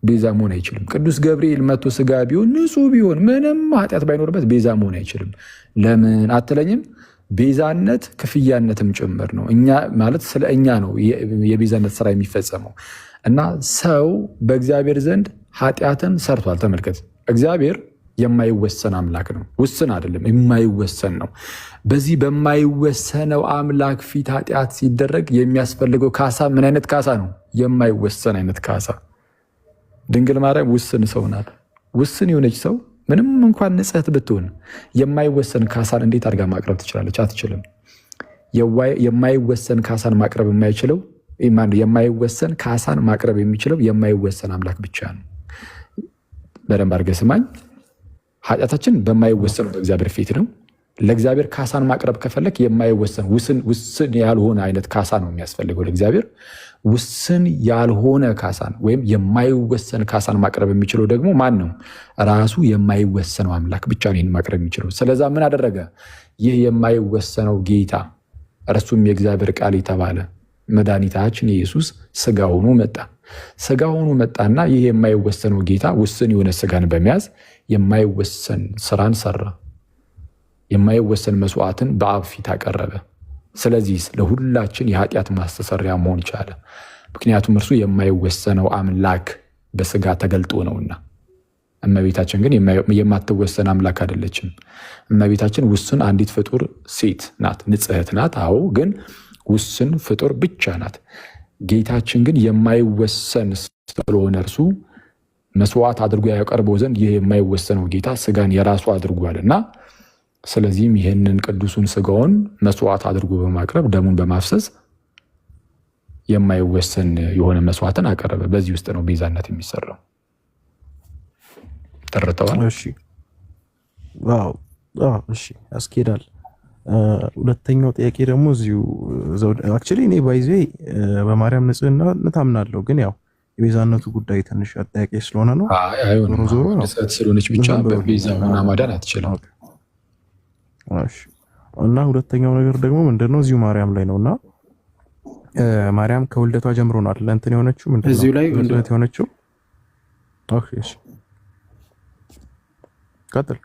ቤዛ መሆን አይችልም። ቅዱስ ገብርኤል መጥቶ ስጋ ቢሆን ንጹህ ቢሆን ምንም ኃጢአት ባይኖርበት ቤዛ መሆን አይችልም። ለምን አትለኝም? ቤዛነት ክፍያነትም ጭምር ነው። እኛ ማለት ስለ እኛ ነው የቤዛነት ስራ የሚፈጸመው እና ሰው በእግዚአብሔር ዘንድ ኃጢአትን ሰርቷል። ተመልከት፣ እግዚአብሔር የማይወሰን አምላክ ነው። ውስን አይደለም፣ የማይወሰን ነው። በዚህ በማይወሰነው አምላክ ፊት ኃጢአት ሲደረግ የሚያስፈልገው ካሳ ምን አይነት ካሳ ነው? የማይወሰን አይነት ካሳ። ድንግል ማርያም ውስን ሰው ናት። ውስን የሆነች ሰው ምንም እንኳን ንጽሕት ብትሆን የማይወሰን ካሳን እንዴት አድርጋ ማቅረብ ትችላለች? አትችልም። የማይወሰን ካሳን ማቅረብ የማይችለው የማይወሰን ካሳን ማቅረብ የሚችለው የማይወሰን አምላክ ብቻ ነው። በደንብ አድርገህ ስማኝ። ኃጢአታችን በማይወሰን በእግዚአብሔር ፊት ነው። ለእግዚአብሔር ካሳን ማቅረብ ከፈለክ የማይወሰን ውስን ያልሆነ አይነት ካሳ ነው የሚያስፈልገው ለእግዚአብሔር። ውስን ያልሆነ ካሳን ወይም የማይወሰን ካሳን ማቅረብ የሚችለው ደግሞ ማን ነው? ራሱ የማይወሰነው አምላክ ብቻ ነው ይህን ማቅረብ የሚችለው። ስለዛ ምን አደረገ? ይህ የማይወሰነው ጌታ እርሱም የእግዚአብሔር ቃል የተባለ መድኃኒታችን ኢየሱስ ስጋ ሆኖ መጣ። ስጋ ሆኖ መጣና ይህ የማይወሰነው ጌታ ውስን የሆነ ስጋን በመያዝ የማይወሰን ስራን ሰራ። የማይወሰን መስዋዕትን በአብ ፊት አቀረበ። ስለዚህ ለሁላችን የኃጢአት ማስተሰሪያ መሆን ቻለ። ምክንያቱም እርሱ የማይወሰነው አምላክ በስጋ ተገልጦ ነውና። እመቤታችን ግን የማትወሰን አምላክ አይደለችም። እመቤታችን ውስን አንዲት ፍጡር ሴት ናት፣ ንጽሕት ናት። አዎ፣ ግን ውስን ፍጡር ብቻ ናት። ጌታችን ግን የማይወሰን ስለሆነ እርሱ መስዋዕት አድርጎ ያቀርበው ዘንድ ይህ የማይወሰነው ጌታ ስጋን የራሱ አድርጓልና፣ ስለዚህም ይህንን ቅዱሱን ስጋውን መስዋዕት አድርጎ በማቅረብ ደሙን በማፍሰስ የማይወሰን የሆነ መስዋዕትን አቀረበ። በዚህ ውስጥ ነው ቤዛነት የሚሰራው። ተረተዋል? እሺ፣ ዋው፣ እሺ፣ ያስኬዳል። ሁለተኛው ጥያቄ ደግሞ እዚሁ አክቹሊ እኔ ባይዜ በማርያም ንጽህና እንታምናለሁ፣ ግን ያው የቤዛነቱ ጉዳይ ትንሽ አጠያቂ ስለሆነ ነው። ዞሮ ንጽሕት ስለሆነች ብቻ በቤዛ ሆና ማዳን አትችልም። እና ሁለተኛው ነገር ደግሞ ምንድነው እዚሁ ማርያም ላይ ነውና ማርያም ከውልደቷ ጀምሮ ነው አይደል እንትን የሆነችው? ምንድነው እዚሁ ላይ እንትን የሆነችው? ኦኬ፣ እሺ፣ ቀጥል።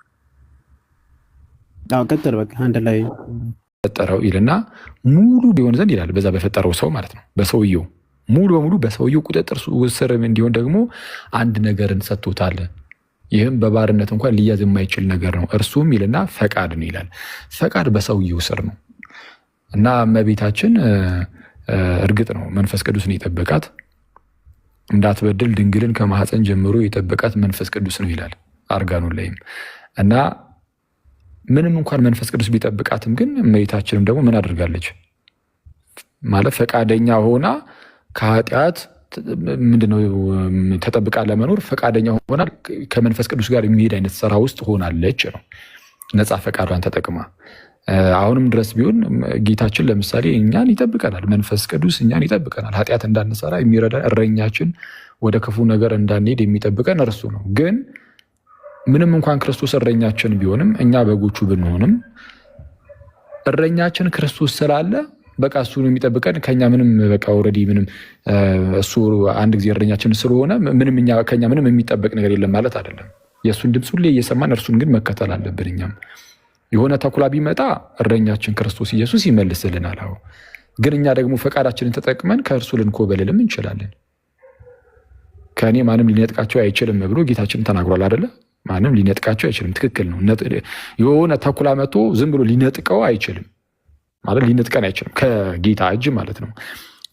ቀጥል። በቃ አንድ ላይ ፈጠረው ይልና ሙሉ ቢሆን ዘንድ ይላል። በዛ በፈጠረው ሰው ማለት ነው። በሰውየው ሙሉ በሙሉ በሰውየው ቁጥጥር ስር እንዲሆን ደግሞ አንድ ነገርን ሰጥቶታል። ይህም በባርነት እንኳን ሊያዝ የማይችል ነገር ነው። እርሱም ይልና ፈቃድ ነው ይላል። ፈቃድ በሰውየው ስር ነው እና እመቤታችን እርግጥ ነው መንፈስ ቅዱስን የጠበቃት እንዳትበድል ድንግልን ከማህፀን ጀምሮ የጠበቃት መንፈስ ቅዱስ ነው ይላል አርጋኖን ላይም። እና ምንም እንኳን መንፈስ ቅዱስ ቢጠብቃትም ግን እመቤታችንም ደግሞ ምን አድርጋለች ማለት ፈቃደኛ ሆና ከኃጢአት ምንድነው ተጠብቃ ለመኖር ፈቃደኛ ሆና ከመንፈስ ቅዱስ ጋር የሚሄድ አይነት ስራ ውስጥ ሆናለች ነው፣ ነፃ ፈቃዷን ተጠቅማ። አሁንም ድረስ ቢሆን ጌታችን ለምሳሌ እኛን ይጠብቀናል፣ መንፈስ ቅዱስ እኛን ይጠብቀናል። ኃጢአት እንዳንሰራ የሚረዳ እረኛችን፣ ወደ ክፉ ነገር እንዳንሄድ የሚጠብቀን እርሱ ነው። ግን ምንም እንኳን ክርስቶስ እረኛችን ቢሆንም እኛ በጎቹ ብንሆንም እረኛችን ክርስቶስ ስላለ በቃ እሱ ነው የሚጠብቀን። ከኛ ምንም በቃ ኦልሬዲ ምንም እሱ አንድ ጊዜ እረኛችን ስለሆነ ምንም ከኛ ምንም የሚጠበቅ ነገር የለም ማለት አይደለም። የእሱን ድምፅ ሁሌ እየሰማን እርሱን ግን መከተል አለብን። እኛም የሆነ ተኩላ ቢመጣ እረኛችን ክርስቶስ ኢየሱስ ይመልስልናል። አዎ፣ ግን እኛ ደግሞ ፈቃዳችንን ተጠቅመን ከእርሱ ልንኮበልልም እንችላለን። ከእኔ ማንም ሊነጥቃቸው አይችልም ብሎ ጌታችን ተናግሯል አይደለ? ማንም ሊነጥቃቸው አይችልም። ትክክል ነው። የሆነ ተኩላ መጥቶ ዝም ብሎ ሊነጥቀው አይችልም ማለት ሊነጥቀን አይችልም። ከጌታ እጅ ማለት ነው።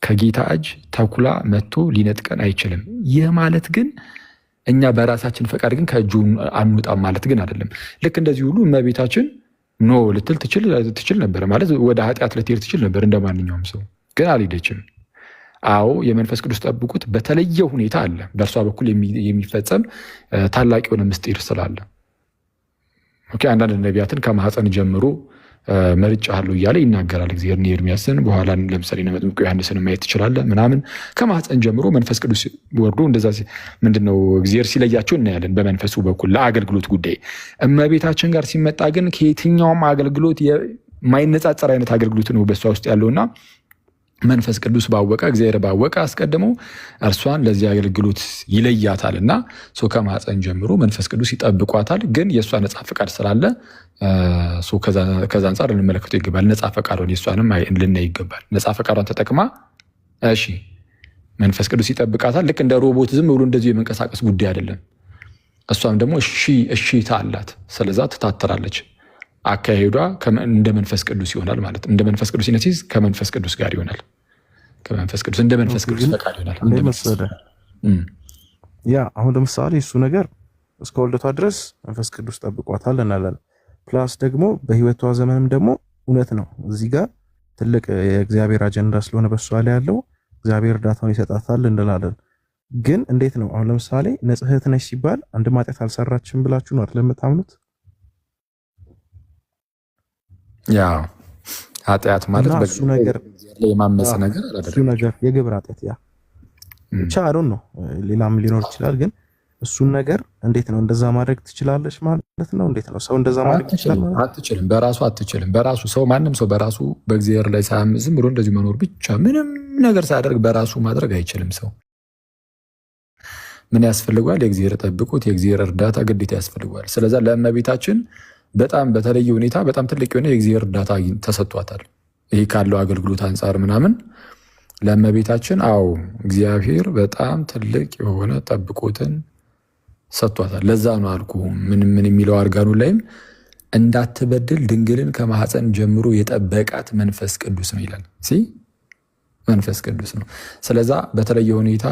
ከጌታ እጅ ተኩላ መጥቶ ሊነጥቀን አይችልም። ይህ ማለት ግን እኛ በራሳችን ፈቃድ ግን ከእጁ አንወጣም ማለት ግን አይደለም። ልክ እንደዚህ ሁሉ እመቤታችን ኖ ልትል ትችል ነበር ማለት ወደ ኃጢአት ልትሄድ ትችል ነበር እንደ ማንኛውም ሰው፣ ግን አልሄደችም። አዎ የመንፈስ ቅዱስ ጠብቁት በተለየ ሁኔታ አለ። በእርሷ በኩል የሚፈጸም ታላቅ የሆነ ምስጢር ስላለ አንዳንድ ነቢያትን ከማህፀን ጀምሮ መርጬሃለሁ እያለ ይናገራል እግዚአብሔር። ኤርምያስን በኋላ ለምሳሌ መጥምቁ ዮሐንስን ማየት ትችላለህ ምናምን። ከማህፀን ጀምሮ መንፈስ ቅዱስ ወርዶ እንደዛ ምንድነው እግዚአብሔር ሲለያቸው እናያለን በመንፈሱ በኩል ለአገልግሎት ጉዳይ። እመቤታችን ጋር ሲመጣ ግን ከየትኛውም አገልግሎት የማይነጻጸር አይነት አገልግሎት ነው በእሷ ውስጥ ያለውና መንፈስ ቅዱስ ባወቀ እግዚአብሔር ባወቀ አስቀድሞ እርሷን ለዚህ አገልግሎት ይለያታል እና ከማህፀን ጀምሮ መንፈስ ቅዱስ ይጠብቋታል። ግን የእሷ ነፃ ፈቃድ ስላለ ከዛ አንጻር ልንመለከተው ይገባል። ነፃ ፈቃዷን የእሷንም ልናይ ይገባል። ነፃ ፈቃዷን ተጠቅማ መንፈስ ቅዱስ ይጠብቃታል። ልክ እንደ ሮቦት ዝም ብሎ እንደዚሁ የመንቀሳቀስ ጉዳይ አይደለም። እሷም ደግሞ እሺታ አላት። ስለዛ ትታተራለች። አካሄዷ እንደ መንፈስ ቅዱስ ይሆናል ማለት እንደ መንፈስ ቅዱስ ይነሲዝ ከመንፈስ ቅዱስ ጋር ይሆናል። ከመንፈስ ቅዱስ እንደ መንፈስ ቅዱስ ፈቃድ ይሆናል። ያ አሁን ለምሳሌ እሱ ነገር እስከ ወልደቷ ድረስ መንፈስ ቅዱስ ጠብቋታል እንላለን። ፕላስ ደግሞ በህይወቷ ዘመንም ደግሞ እውነት ነው እዚህ ጋር ትልቅ የእግዚአብሔር አጀንዳ ስለሆነ በሷ ላይ ያለው እግዚአብሔር እርዳታውን ይሰጣታል እንላለን። ግን እንዴት ነው አሁን ለምሳሌ ንጽሕት ነች ሲባል አንድ ኃጢአት አልሰራችም ብላችሁ ነው አይደል የምታምኑት? ያ ኃጢአት ማለት በሱ ነገር የማመጽ ነገር አይደለም። እሱ ነገር የግብር ኃጢአት ያ ብቻ አይደል ነው። ሌላም ሊኖር ይችላል። ግን እሱን ነገር እንዴት ነው እንደዛ ማድረግ ትችላለች ማለት ነው? እንዴት ነው ሰው እንደዛ ማድረግ ይችላል? አትችልም። በራሱ አትችልም። በራሱ ሰው ማንም ሰው በራሱ በእግዚአብሔር ላይ ሳያምጽ ዝም ብሎ እንደዚህ መኖር ብቻ ምንም ነገር ሳያደርግ በራሱ ማድረግ አይችልም። ሰው ምን ያስፈልገዋል? የእግዚአብሔር ጠብቆት የእግዚአብሔር እርዳታ ግዴታ ያስፈልገዋል። ስለዛ ለእመቤታችን በጣም በተለየ ሁኔታ በጣም ትልቅ የሆነ የእግዚአብሔር እርዳታ ተሰጥቷታል። ይሄ ካለው አገልግሎት አንጻር ምናምን ለእመቤታችን እግዚአብሔር በጣም ትልቅ የሆነ ጠብቆትን ሰጥቷታል። ለዛ ነው አልኩ ምን የሚለው አርጋኑ ላይም እንዳትበድል ድንግልን ከማህፀን ጀምሮ የጠበቃት መንፈስ ቅዱስ ነው ይላል። መንፈስ ቅዱስ ነው። ስለዛ በተለየ ሁኔታ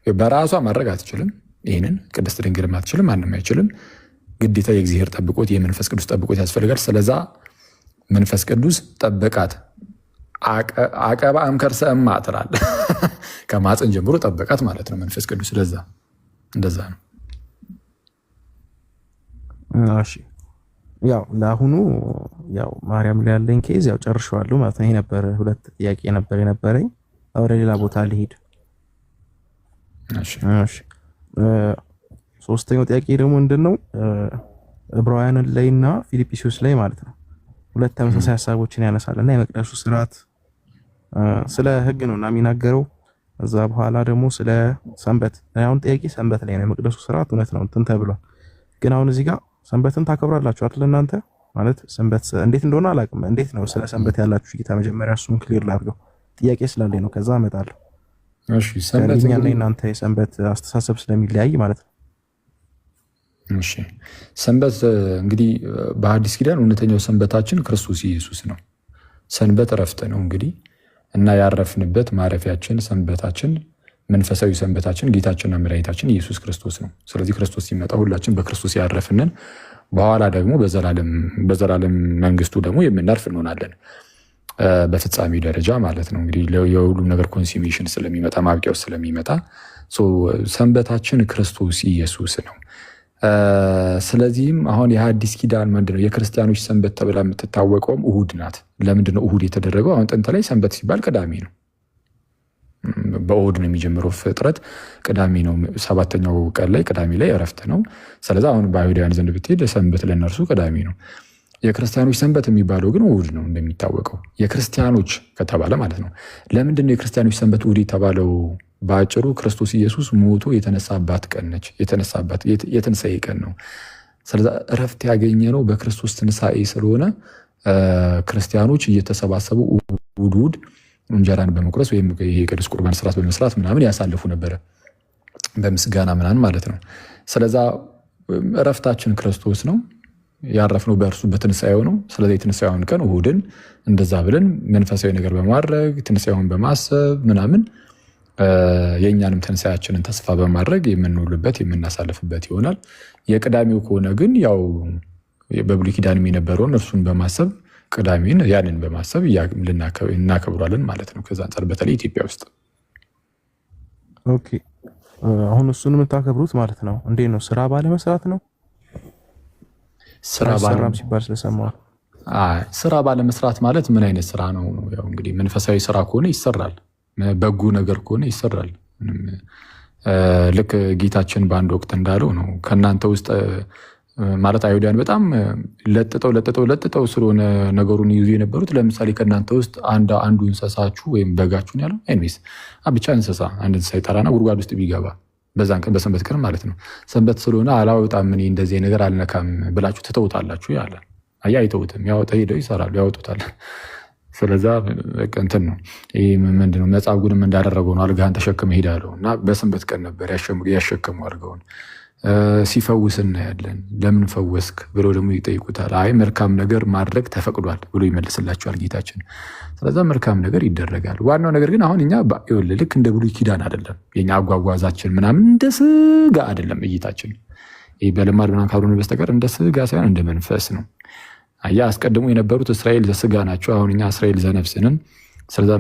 በራሷ ማድረግ አትችልም። ይህንን ቅድስት ድንግልም አትችልም፣ ማንም አይችልም። ግዴታ የእግዚአብሔር ጠብቆት የመንፈስ ቅዱስ ጠብቆት ያስፈልጋል። ስለዛ መንፈስ ቅዱስ ጠበቃት። አቀባ እምከርሰ እማ ትላል ከማህፀን ጀምሮ ጠበቃት ማለት ነው መንፈስ ቅዱስ። ስለዛ እንደዛ ነው። እሺ ያው ለአሁኑ ያው ማርያም ላይ ያለኝ ኬዝ ያው ጨርሻለሁ ማለት ነው። ይሄ ነበር ሁለት ጥያቄ ነበር የነበረኝ። ወደ ሌላ ቦታ ልሄድ። እሺ ሶስተኛው ጥያቄ ደግሞ ምንድነው ዕብራውያን ላይና ፊልጵስዩስ ላይ ማለት ነው ሁለት ተመሳሳይ ሐሳቦችን ያነሳልና የመቅደሱ ስርዓት ስለ ሕግ ነውና የሚናገረው። እዛ በኋላ ደግሞ ስለ ሰንበት። አሁን ጥያቄ ሰንበት ላይ ነው። የመቅደሱ ስርዓት እውነት ነው እንትን ተብሏል። ግን አሁን እዚህ ጋር ሰንበትን ታከብራላችሁ አይደል? እናንተ ማለት ሰንበት እንዴት እንደሆነ አላውቅም። እንዴት ነው ስለ ሰንበት ያላችሁ እይታ? መጀመሪያ እሱን ክሊር ላድርገው፣ ጥያቄ ስላለኝ ነው። ከዛ እመጣለሁ። እሺ ሰንበት እኛና እናንተ የሰንበት አስተሳሰብ ስለሚለያይ ማለት ነው። እሺ ሰንበት እንግዲህ በአዲስ ኪዳን እውነተኛው ሰንበታችን ክርስቶስ ኢየሱስ ነው። ሰንበት እረፍት ነው እንግዲህ እና ያረፍንበት ማረፊያችን ሰንበታችን መንፈሳዊ ሰንበታችን ጌታችንና መድኃኒታችን ኢየሱስ ክርስቶስ ነው። ስለዚህ ክርስቶስ ሲመጣ ሁላችን በክርስቶስ ያረፍንን በኋላ ደግሞ በዘላለም መንግስቱ ደግሞ የምናርፍ እንሆናለን በፍጻሜ ደረጃ ማለት ነው። እንግዲህ የሁሉም ነገር ኮንሱሜሽን ስለሚመጣ ማብቂያው ስለሚመጣ ሰንበታችን ክርስቶስ ኢየሱስ ነው። ስለዚህም አሁን የሐዲስ ኪዳን ምንድነው የክርስቲያኖች ሰንበት ተብላ የምትታወቀውም እሁድ ናት። ለምንድነው እሁድ የተደረገው? አሁን ጥንት ላይ ሰንበት ሲባል ቅዳሜ ነው። በእሁድ ነው የሚጀምረው ፍጥረት፣ ቅዳሜ ነው። ሰባተኛው ቀን ላይ ቅዳሜ ላይ እረፍት ነው። ስለዚህ አሁን በአይሁዳውያን ዘንድ ብትሄድ ሰንበት ለእነርሱ ቅዳሜ ነው። የክርስቲያኖች ሰንበት የሚባለው ግን እሁድ ነው እንደሚታወቀው። የክርስቲያኖች ከተባለ ማለት ነው። ለምንድነው የክርስቲያኖች ሰንበት እሁድ የተባለው? በአጭሩ ክርስቶስ ኢየሱስ ሞቶ የተነሳባት ቀን ነች። የተነሳባት የትንሣኤ ቀን ነው። ስለዚህ እረፍት ያገኘ ነው በክርስቶስ ትንሣኤ ስለሆነ ክርስቲያኖች እየተሰባሰቡ እሑድ እንጀራን በመቁረስ ወይም ይሄ ቅዱስ ቁርባን ስርዓት በመስራት ምናምን ያሳልፉ ነበረ፣ በምስጋና ምናምን ማለት ነው። ስለዛ እረፍታችን ክርስቶስ ነው። ያረፍነው በእርሱ በትንሣኤው ነው። ስለዚህ የትንሣኤውን ቀን እሑድን እንደዛ ብለን መንፈሳዊ ነገር በማድረግ ትንሣኤውን በማሰብ ምናምን የእኛንም ትንሣኤያችንን ተስፋ በማድረግ የምንውልበት የምናሳልፍበት ይሆናል። የቅዳሜው ከሆነ ግን ያው በብሉይ ኪዳንም የነበረውን እርሱን በማሰብ ቅዳሜን ያንን በማሰብ እናከብሯለን ማለት ነው። ከዛ አንጻር በተለይ ኢትዮጵያ ውስጥ ኦኬ። አሁን እሱን የምታከብሩት ማለት ነው እንዴት ነው? ስራ ባለመስራት ነው? ስራ ባለመስራት ሲባል ስለሰማሁ ስራ ባለመስራት ማለት ምን አይነት ስራ ነው? ያው እንግዲህ መንፈሳዊ ስራ ከሆነ ይሰራል፣ በጎ ነገር ከሆነ ይሰራል። ልክ ጌታችን በአንድ ወቅት እንዳለው ነው ከእናንተ ውስጥ ማለት አይሁዳውያን በጣም ለጥጠው ስለሆነ ነገሩን ይዙ የነበሩት። ለምሳሌ ከእናንተ ውስጥ አንዱ እንስሳችሁ ወይም በጋችሁን ያለው አይሚስ ብቻ አንድ እንስሳ ይጠራና ጉድጓድ ውስጥ ቢገባ በዛን ቀን በሰንበት ቀን ማለት ነው ሰንበት ስለሆነ አላወጣም እኔ እንደዚህ ነገር አልነካም ብላችሁ ትተውታላችሁ ያለ አይተውትም። ያወጣ ሄደው ይሰራሉ፣ ያወጡታል። ስለዛ እንትን ነው ይሄ ምንድነው መጻጉዕንም እንዳደረገው ነው። አልጋህን ተሸክመ ሄዳለው እና በሰንበት ቀን ነበር ያሸከሙ አልጋውን ሲፈውስ እናያለን። ለምን ፈወስክ ብለው ደግሞ ይጠይቁታል። አይ መልካም ነገር ማድረግ ተፈቅዷል ብሎ ይመልስላቸዋል ጌታችን። ስለዛ መልካም ነገር ይደረጋል። ዋናው ነገር ግን አሁን እኛ ልክ እንደ ብሉይ ኪዳን አይደለም። የኛ አጓጓዛችን ምናምን እንደ ስጋ አይደለም እይታችን። ይህ በልማድ ምናምን ካልሆነ በስተቀር እንደ ስጋ ሳይሆን እንደ መንፈስ ነው። አያ አስቀድሞ የነበሩት እስራኤል ዘስጋ ናቸው። አሁን እኛ እስራኤል ዘነፍስ ነን። ስለዛ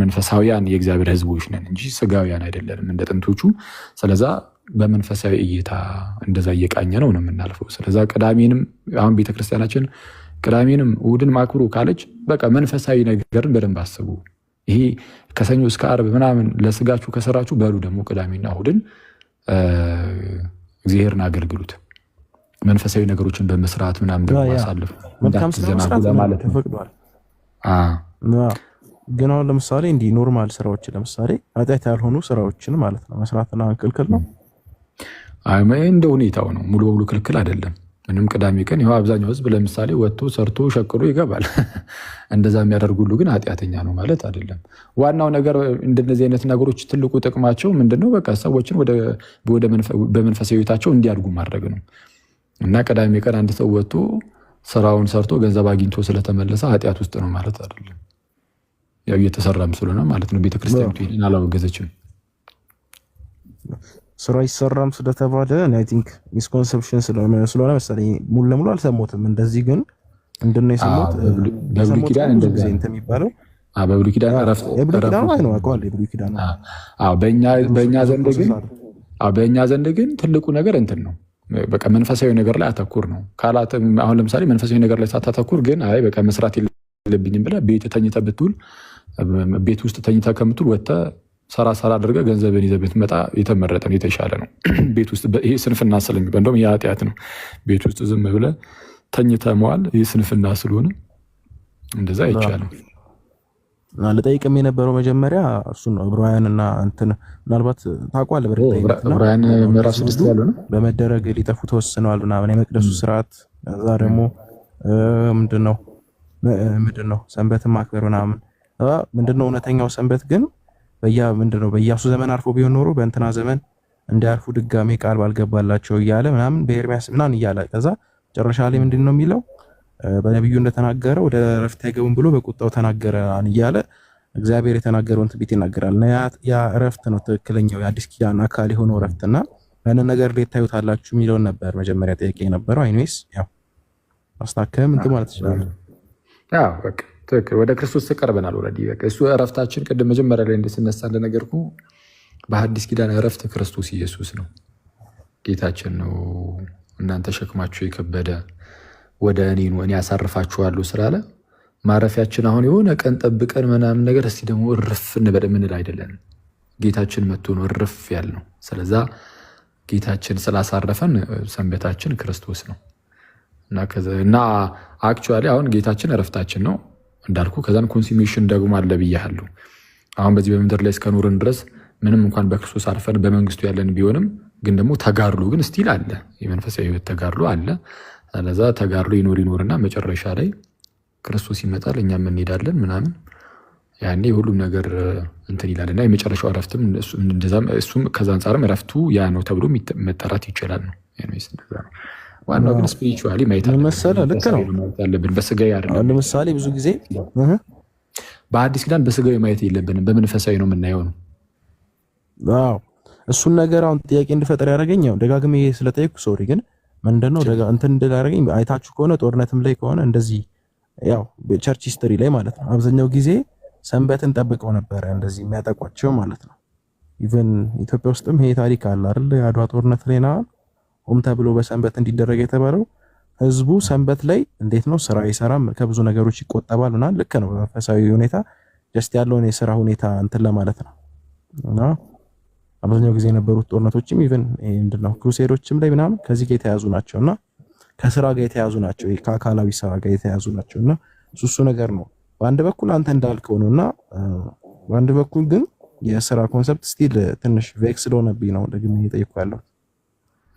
መንፈሳውያን የእግዚአብሔር ሕዝቦች ነን እንጂ ስጋውያን አይደለንም እንደ ጥንቶቹ። ስለዛ በመንፈሳዊ እይታ እንደዛ እየቃኘ ነው የምናልፈው። ስለዛ ቅዳሜንም አሁን ቤተክርስቲያናችን ቅዳሜንም እሑድን ማክብሩ ካለች በቃ መንፈሳዊ ነገርን በደንብ አስቡ። ይሄ ከሰኞ እስከ ዓርብ ምናምን ለስጋችሁ ከሰራችሁ በሉ ደግሞ ቅዳሜና እሑድን እግዚአብሔርን አገልግሉት። መንፈሳዊ ነገሮችን በመስራት ምናምን ደግሞ ማሳለፍ እንዳትዘናጉ ለማለት ተፈቅዷል። ግን አሁን ለምሳሌ እንዲህ ኖርማል ስራዎችን ለምሳሌ ኃጢአት ያልሆኑ ስራዎችን ማለት ነው መስራትና ክልክል ነው? አይ እንደ ሁኔታው ነው። ሙሉ በሙሉ ክልክል አይደለም። ምንም ቅዳሜ ቀን ይኸው አብዛኛው ህዝብ ለምሳሌ ወጥቶ ሰርቶ ሸቅሎ ይገባል። እንደዛ የሚያደርጉ ሁሉ ግን ኃጢአተኛ ነው ማለት አይደለም። ዋናው ነገር እንደነዚህ አይነት ነገሮች ትልቁ ጥቅማቸው ምንድነው? በቃ ሰዎችን በመንፈሳዊ ህይወታቸው እንዲያድጉ ማድረግ ነው። እና ቅዳሜ ቀን አንድ ሰው ወጥቶ ስራውን ሰርቶ ገንዘብ አግኝቶ ስለተመለሰ ኃጢአት ውስጥ ነው ማለት አይደለም። ያው እየተሰራም ስለሆነ ማለት ነው። ቤተክርስቲያኑ ይሄን አላወገዘችም። ስራ ይሰራም ስለተባለ አይ ቲንክ ሚስኮንሰፕሽን ስለሆነ መሰለኝ ሙሉ ለሙሉ አልሰሞትም። እንደዚህ ግን እንደነ የሰሞት በብሉይ ኪዳን እንደዚህ እንትን የሚባለው በብሉይ ኪዳን አረፍ ነው አቋል የብሉይ ኪዳን በእኛ ዘንድ ግን ትልቁ ነገር እንትን ነው። በቃ መንፈሳዊ ነገር ላይ አተኩር ነው። አሁን ለምሳሌ መንፈሳዊ ነገር ላይ ሳታተኩር ግን አይ በቃ መስራት የለብኝም ብለህ ቤት ተኝተህ ብትውል ቤት ውስጥ ተኝተህ ከምትውል ወጥተህ ሰራ አድርገህ ገንዘብን ይዘህ ብትመጣ የተመረጠ ነው፣ የተሻለ ነው። ቤት ውስጥ ይሄ ስንፍና ስለሚባል እንደውም የኃጢአት ነው። ቤት ውስጥ ዝም ብለህ ተኝተህ መዋል ይህ ስንፍና ስለሆነ እንደዛ አይቻልም። ልጠይቅም የነበረው መጀመሪያ እሱን ነው። ዕብራውያንና እንትን ምናልባት ታውቀዋለህ ዕብራውያን ምዕራፍ 6 ያለው ነው በመደረግ ሊጠፉ ተወስነዋል ምናምን የመቅደሱ ስርዓት። ከዛ ደግሞ ምንድነው ሰንበትን ማክበር ምናምን ምንድነው እውነተኛው ሰንበት ግን በኢያሱ ዘመን አርፎ ቢሆን ኖሮ በእንትና ዘመን እንዲያርፉ ድጋሜ ቃል ባልገባላቸው እያለ ምናምን በኤርሚያስ ምናምን እያለ ከዛ መጨረሻ ላይ ምንድነው የሚለው በነቢዩ እንደተናገረ ወደ ረፍት አይገቡም ብሎ በቁጣው ተናገረ እያለ እግዚአብሔር የተናገረውን ትንቢት ይናገራል። ያ ረፍት ነው ትክክለኛው የአዲስ ኪዳን አካል የሆነው ረፍትና ያንን ነገር ላይ ታዩታላችሁ የሚለውን ነበር መጀመሪያ ጠይቄ የነበረው። አይኔስ ያው አስታከም እንትን ማለት ይችላል። ያው በቃ ወደ ክርስቶስ ተቀርበናል። ኦልሬዲ በቃ እሱ እረፍታችን ቅድም መጀመሪያ ላይ እንደስነሳ እንደነገርኩ በሐዲስ ኪዳን እረፍት ክርስቶስ ኢየሱስ ነው፣ ጌታችን ነው። እናንተ ሸክማችሁ የከበደ ወደ እኔ ነው እኔ ያሳርፋችኋለሁ ስላለ ማረፊያችን አሁን የሆነ ቀን ጠብቀን ምናምን ነገር እስቲ ደግሞ እርፍ እንበል የምንል አይደለንም። ጌታችን መጥቶ ነው እርፍ ያልነው። ስለዛ ጌታችን ስላሳረፈን ሰንበታችን ክርስቶስ ነው እና አክቹዋሊ አሁን ጌታችን እረፍታችን ነው እንዳልኩ። ከዛን ኮንሱሜሽን ደግሞ አለ ብያለሁ። አሁን በዚህ በምድር ላይ እስከኖርን ድረስ ምንም እንኳን በክርስቶስ አርፈን በመንግስቱ ያለን ቢሆንም ግን ደግሞ ተጋድሎ ግን ስቲል አለ፣ የመንፈሳዊ ህይወት ተጋድሎ አለ። ስለዛ ተጋድሎ ይኖርና መጨረሻ ላይ ክርስቶስ ይመጣል፣ እኛም እንሄዳለን ምናምን። ያኔ ሁሉም ነገር እንትን ይላልና የመጨረሻው እረፍትም እሱም ከዛ አንጻርም እረፍቱ ያ ነው ተብሎ መጠራት ይችላል ነው። ዋናው ግን ስፒሪቹዋሊ ማየት አለብን፣ በስጋዊ አይደለም። ለምሳሌ ብዙ ጊዜ በአዲስ ኪዳን በስጋዊ ማየት የለብንም፣ በመንፈሳዊ ነው የምናየው ነው። እሱን ነገር አሁን ጥያቄ እንድፈጠር ያደረገኝ ደጋግሜ ስለጠየኩ ሶሪ፣ ግን ምንድነው እንትን እንዳደረገኝ አይታችሁ ከሆነ ጦርነትም ላይ ከሆነ እንደዚህ ያው ቸርች ሂስትሪ ላይ ማለት ነው አብዛኛው ጊዜ ሰንበትን ጠብቀው ነበረ እንደዚህ የሚያጠቋቸው ማለት ነው። ኢቨን ኢትዮጵያ ውስጥም ይሄ ታሪክ አለ አይደል? የአድዋ ጦርነት ላይ ነው ሆም ተብሎ በሰንበት እንዲደረግ የተባለው። ህዝቡ ሰንበት ላይ እንዴት ነው ስራ ይሰራም፣ ከብዙ ነገሮች ይቆጠባል እና ልክ ነው። በመንፈሳዊ ሁኔታ ጀስት ያለውን የስራ ሁኔታ እንትን ለማለት ነው እና አብዛኛው ጊዜ የነበሩት ጦርነቶችም ኢቨን ምንድነው ክሩሴዶችም ላይ ምናምን ከዚህ ጋር የተያዙ ናቸውና ከስራ ጋር የተያዙ ናቸው፣ ከአካላዊ ስራ ጋር የተያዙ ናቸውና እሱ ነገር ነው። በአንድ በኩል አንተ እንዳልከው ነውና በአንድ በኩል ግን የስራ ኮንሰፕት ስቲል ትንሽ ቬክስ ስለሆነብኝ ነው ደግሜ እየጠየኩ ያለው።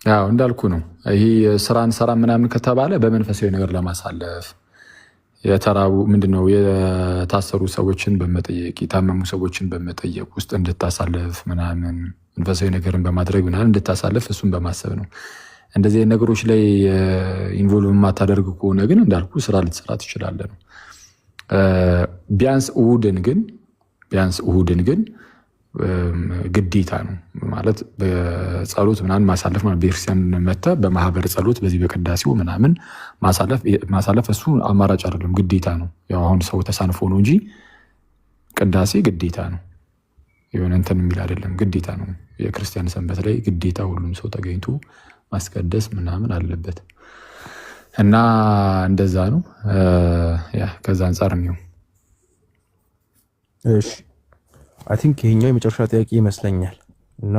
አዎ እንዳልኩ ነው። ይሄ ስራን ሰራ ምናምን ከተባለ በመንፈሳዊ ነገር ለማሳለፍ የተራቡ ምንድነው የታሰሩ ሰዎችን በመጠየቅ የታመሙ ሰዎችን በመጠየቅ ውስጥ እንድታሳልፍ ምናምን መንፈሳዊ ነገርን በማድረግ ምናምን እንድታሳልፍ እሱን በማሰብ ነው። እንደዚህ አይነት ነገሮች ላይ ኢንቮልቭ የማታደርግ ከሆነ ግን እንዳልኩ ስራ ልትሰራ ትችላለህ ነው። ቢያንስ እሁድን ግን ግዴታ ነው ማለት በጸሎት ምናምን ማሳለፍ ማለት ቤተክርስቲያን መጥተህ በማህበር ጸሎት በዚህ በቅዳሴው ምናምን ማሳለፍ እሱ አማራጭ አይደለም፣ ግዴታ ነው። ያው አሁን ሰው ተሳንፎ ነው እንጂ ቅዳሴ ግዴታ ነው። የሆነ እንትን የሚል አይደለም፣ ግዴታ ነው። የክርስቲያን ሰንበት ላይ ግዴታ ሁሉም ሰው ተገኝቶ ማስቀደስ ምናምን አለበት እና እንደዛ ነው። ያ ከዛ አንፃር ነው። እሺ አይ ቲንክ ይሄኛው የመጨረሻ ጥያቄ ይመስለኛል እና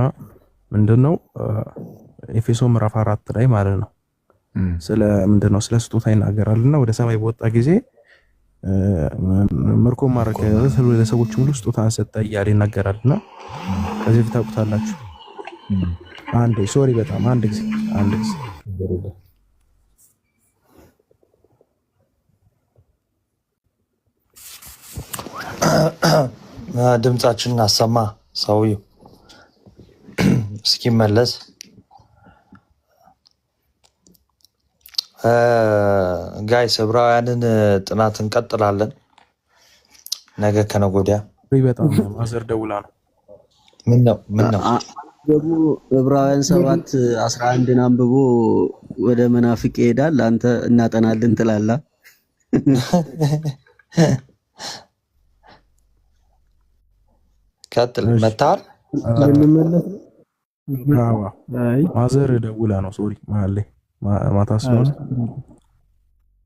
ምንድነው ኤፌሶን ምዕራፍ 4 ላይ ማለት ነው ስለ ምንድነው ስለ ስጦታ ይናገራልና ወደ ሰማይ በወጣ ጊዜ ምርኮ ማረከ ለሰዎች ሙሉ ስጦታን ሰጠ እያለ ይናገራልና ከዚህ በፊት ታውቁታላችሁ። አንድ ጊዜ ድምጻችንን አሰማ ሰውዬው እስኪመለስ። ጋይስ ዕብራውያንን ጥናት እንቀጥላለን ነገ ከነገ ወዲያ። በጣም ማዘር ደውላ ነው። ምን ነው ደግሞ ዕብራውያን 7:11 አንብቦ ወደ መናፍቅ ይሄዳል። አንተ እናጠናልን ትላለህ። ቀጥል መታል ማዘር ደውላ ነው። ሶሪ ማታስ ነው።